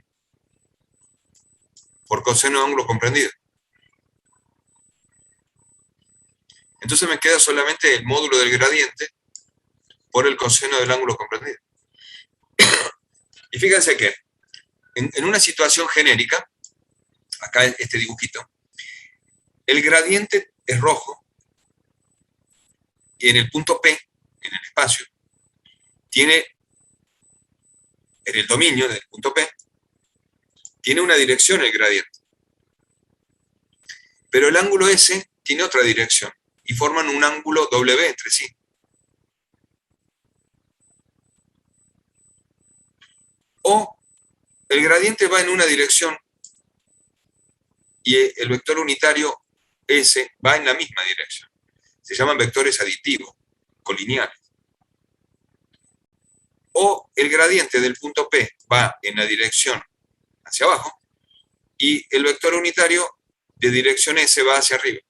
Por coseno de ángulo comprendido. Entonces me queda solamente el módulo del gradiente por el coseno del ángulo comprendido. Y fíjense que en una situación genérica, acá este dibujito, el gradiente es rojo y en el punto P, en el espacio, tiene, en el dominio del punto P, tiene una dirección el gradiente. Pero el ángulo S tiene otra dirección y forman un ángulo W entre sí. O el gradiente va en una dirección y el vector unitario S va en la misma dirección. Se llaman vectores aditivos, colineales. O el gradiente del punto P va en la dirección hacia abajo y el vector unitario de dirección S va hacia arriba.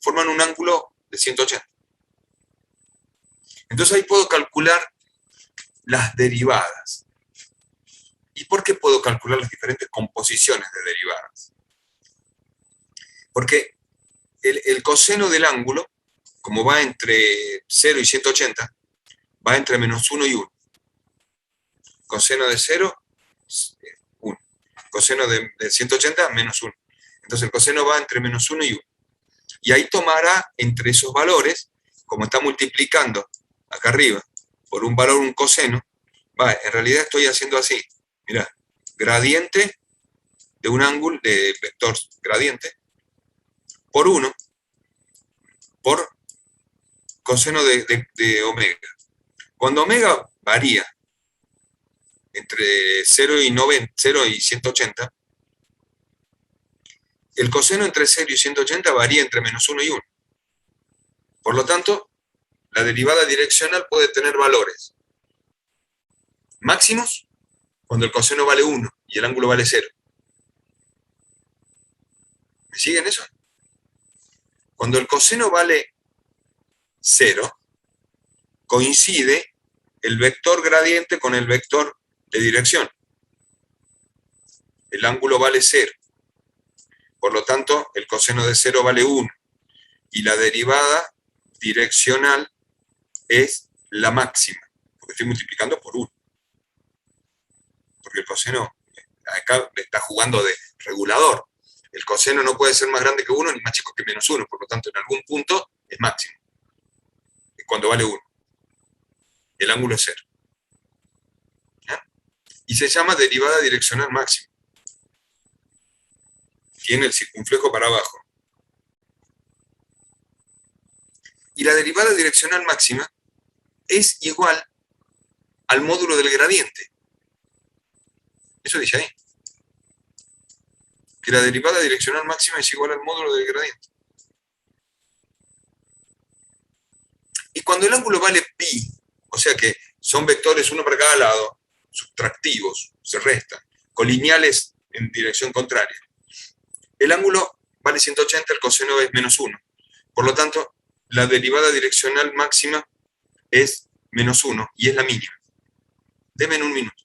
Forman un ángulo de 180. Entonces ahí puedo calcular las derivadas. ¿Y por qué puedo calcular las diferentes composiciones de derivadas? Porque el coseno del ángulo, como va entre 0 y 180, va entre menos 1 y 1. Coseno de 0, 1. Coseno de 180, menos 1. Entonces el coseno va entre menos 1 y 1. Y ahí tomará entre esos valores, como está multiplicando acá arriba, por un valor, un coseno, en realidad estoy haciendo así. Mirá, gradiente de un ángulo, de vector gradiente, por 1, por coseno de omega. Cuando omega varía entre 0 y 180, el coseno entre 0 y 180 varía entre menos 1 y 1. Por lo tanto, la derivada direccional puede tener valores máximos cuando el coseno vale 1 y el ángulo vale 0. ¿Me siguen eso? Cuando el coseno vale 0, coincide el vector gradiente con el vector de dirección. El ángulo vale 0. Por lo tanto, el coseno de 0 vale 1. Y la derivada direccional es la máxima, porque estoy multiplicando por 1. Porque el coseno acá está jugando de regulador. El coseno no puede ser más grande que 1 ni más chico que menos 1, por lo tanto en algún punto es máximo. Es cuando vale 1. El ángulo es 0. ¿Ya? Y se llama derivada direccional máxima. Tiene el circunflejo para abajo. Y la derivada direccional máxima es igual al módulo del gradiente. Eso dice ahí. Que la derivada direccional máxima es igual al módulo del gradiente. Y cuando el ángulo vale pi, o sea que son vectores uno para cada lado, subtractivos, se restan, colineales en dirección contraria, el ángulo vale 180, el coseno es menos 1. Por lo tanto, la derivada direccional máxima es menos 1 y es la mínima. Deme en un minuto.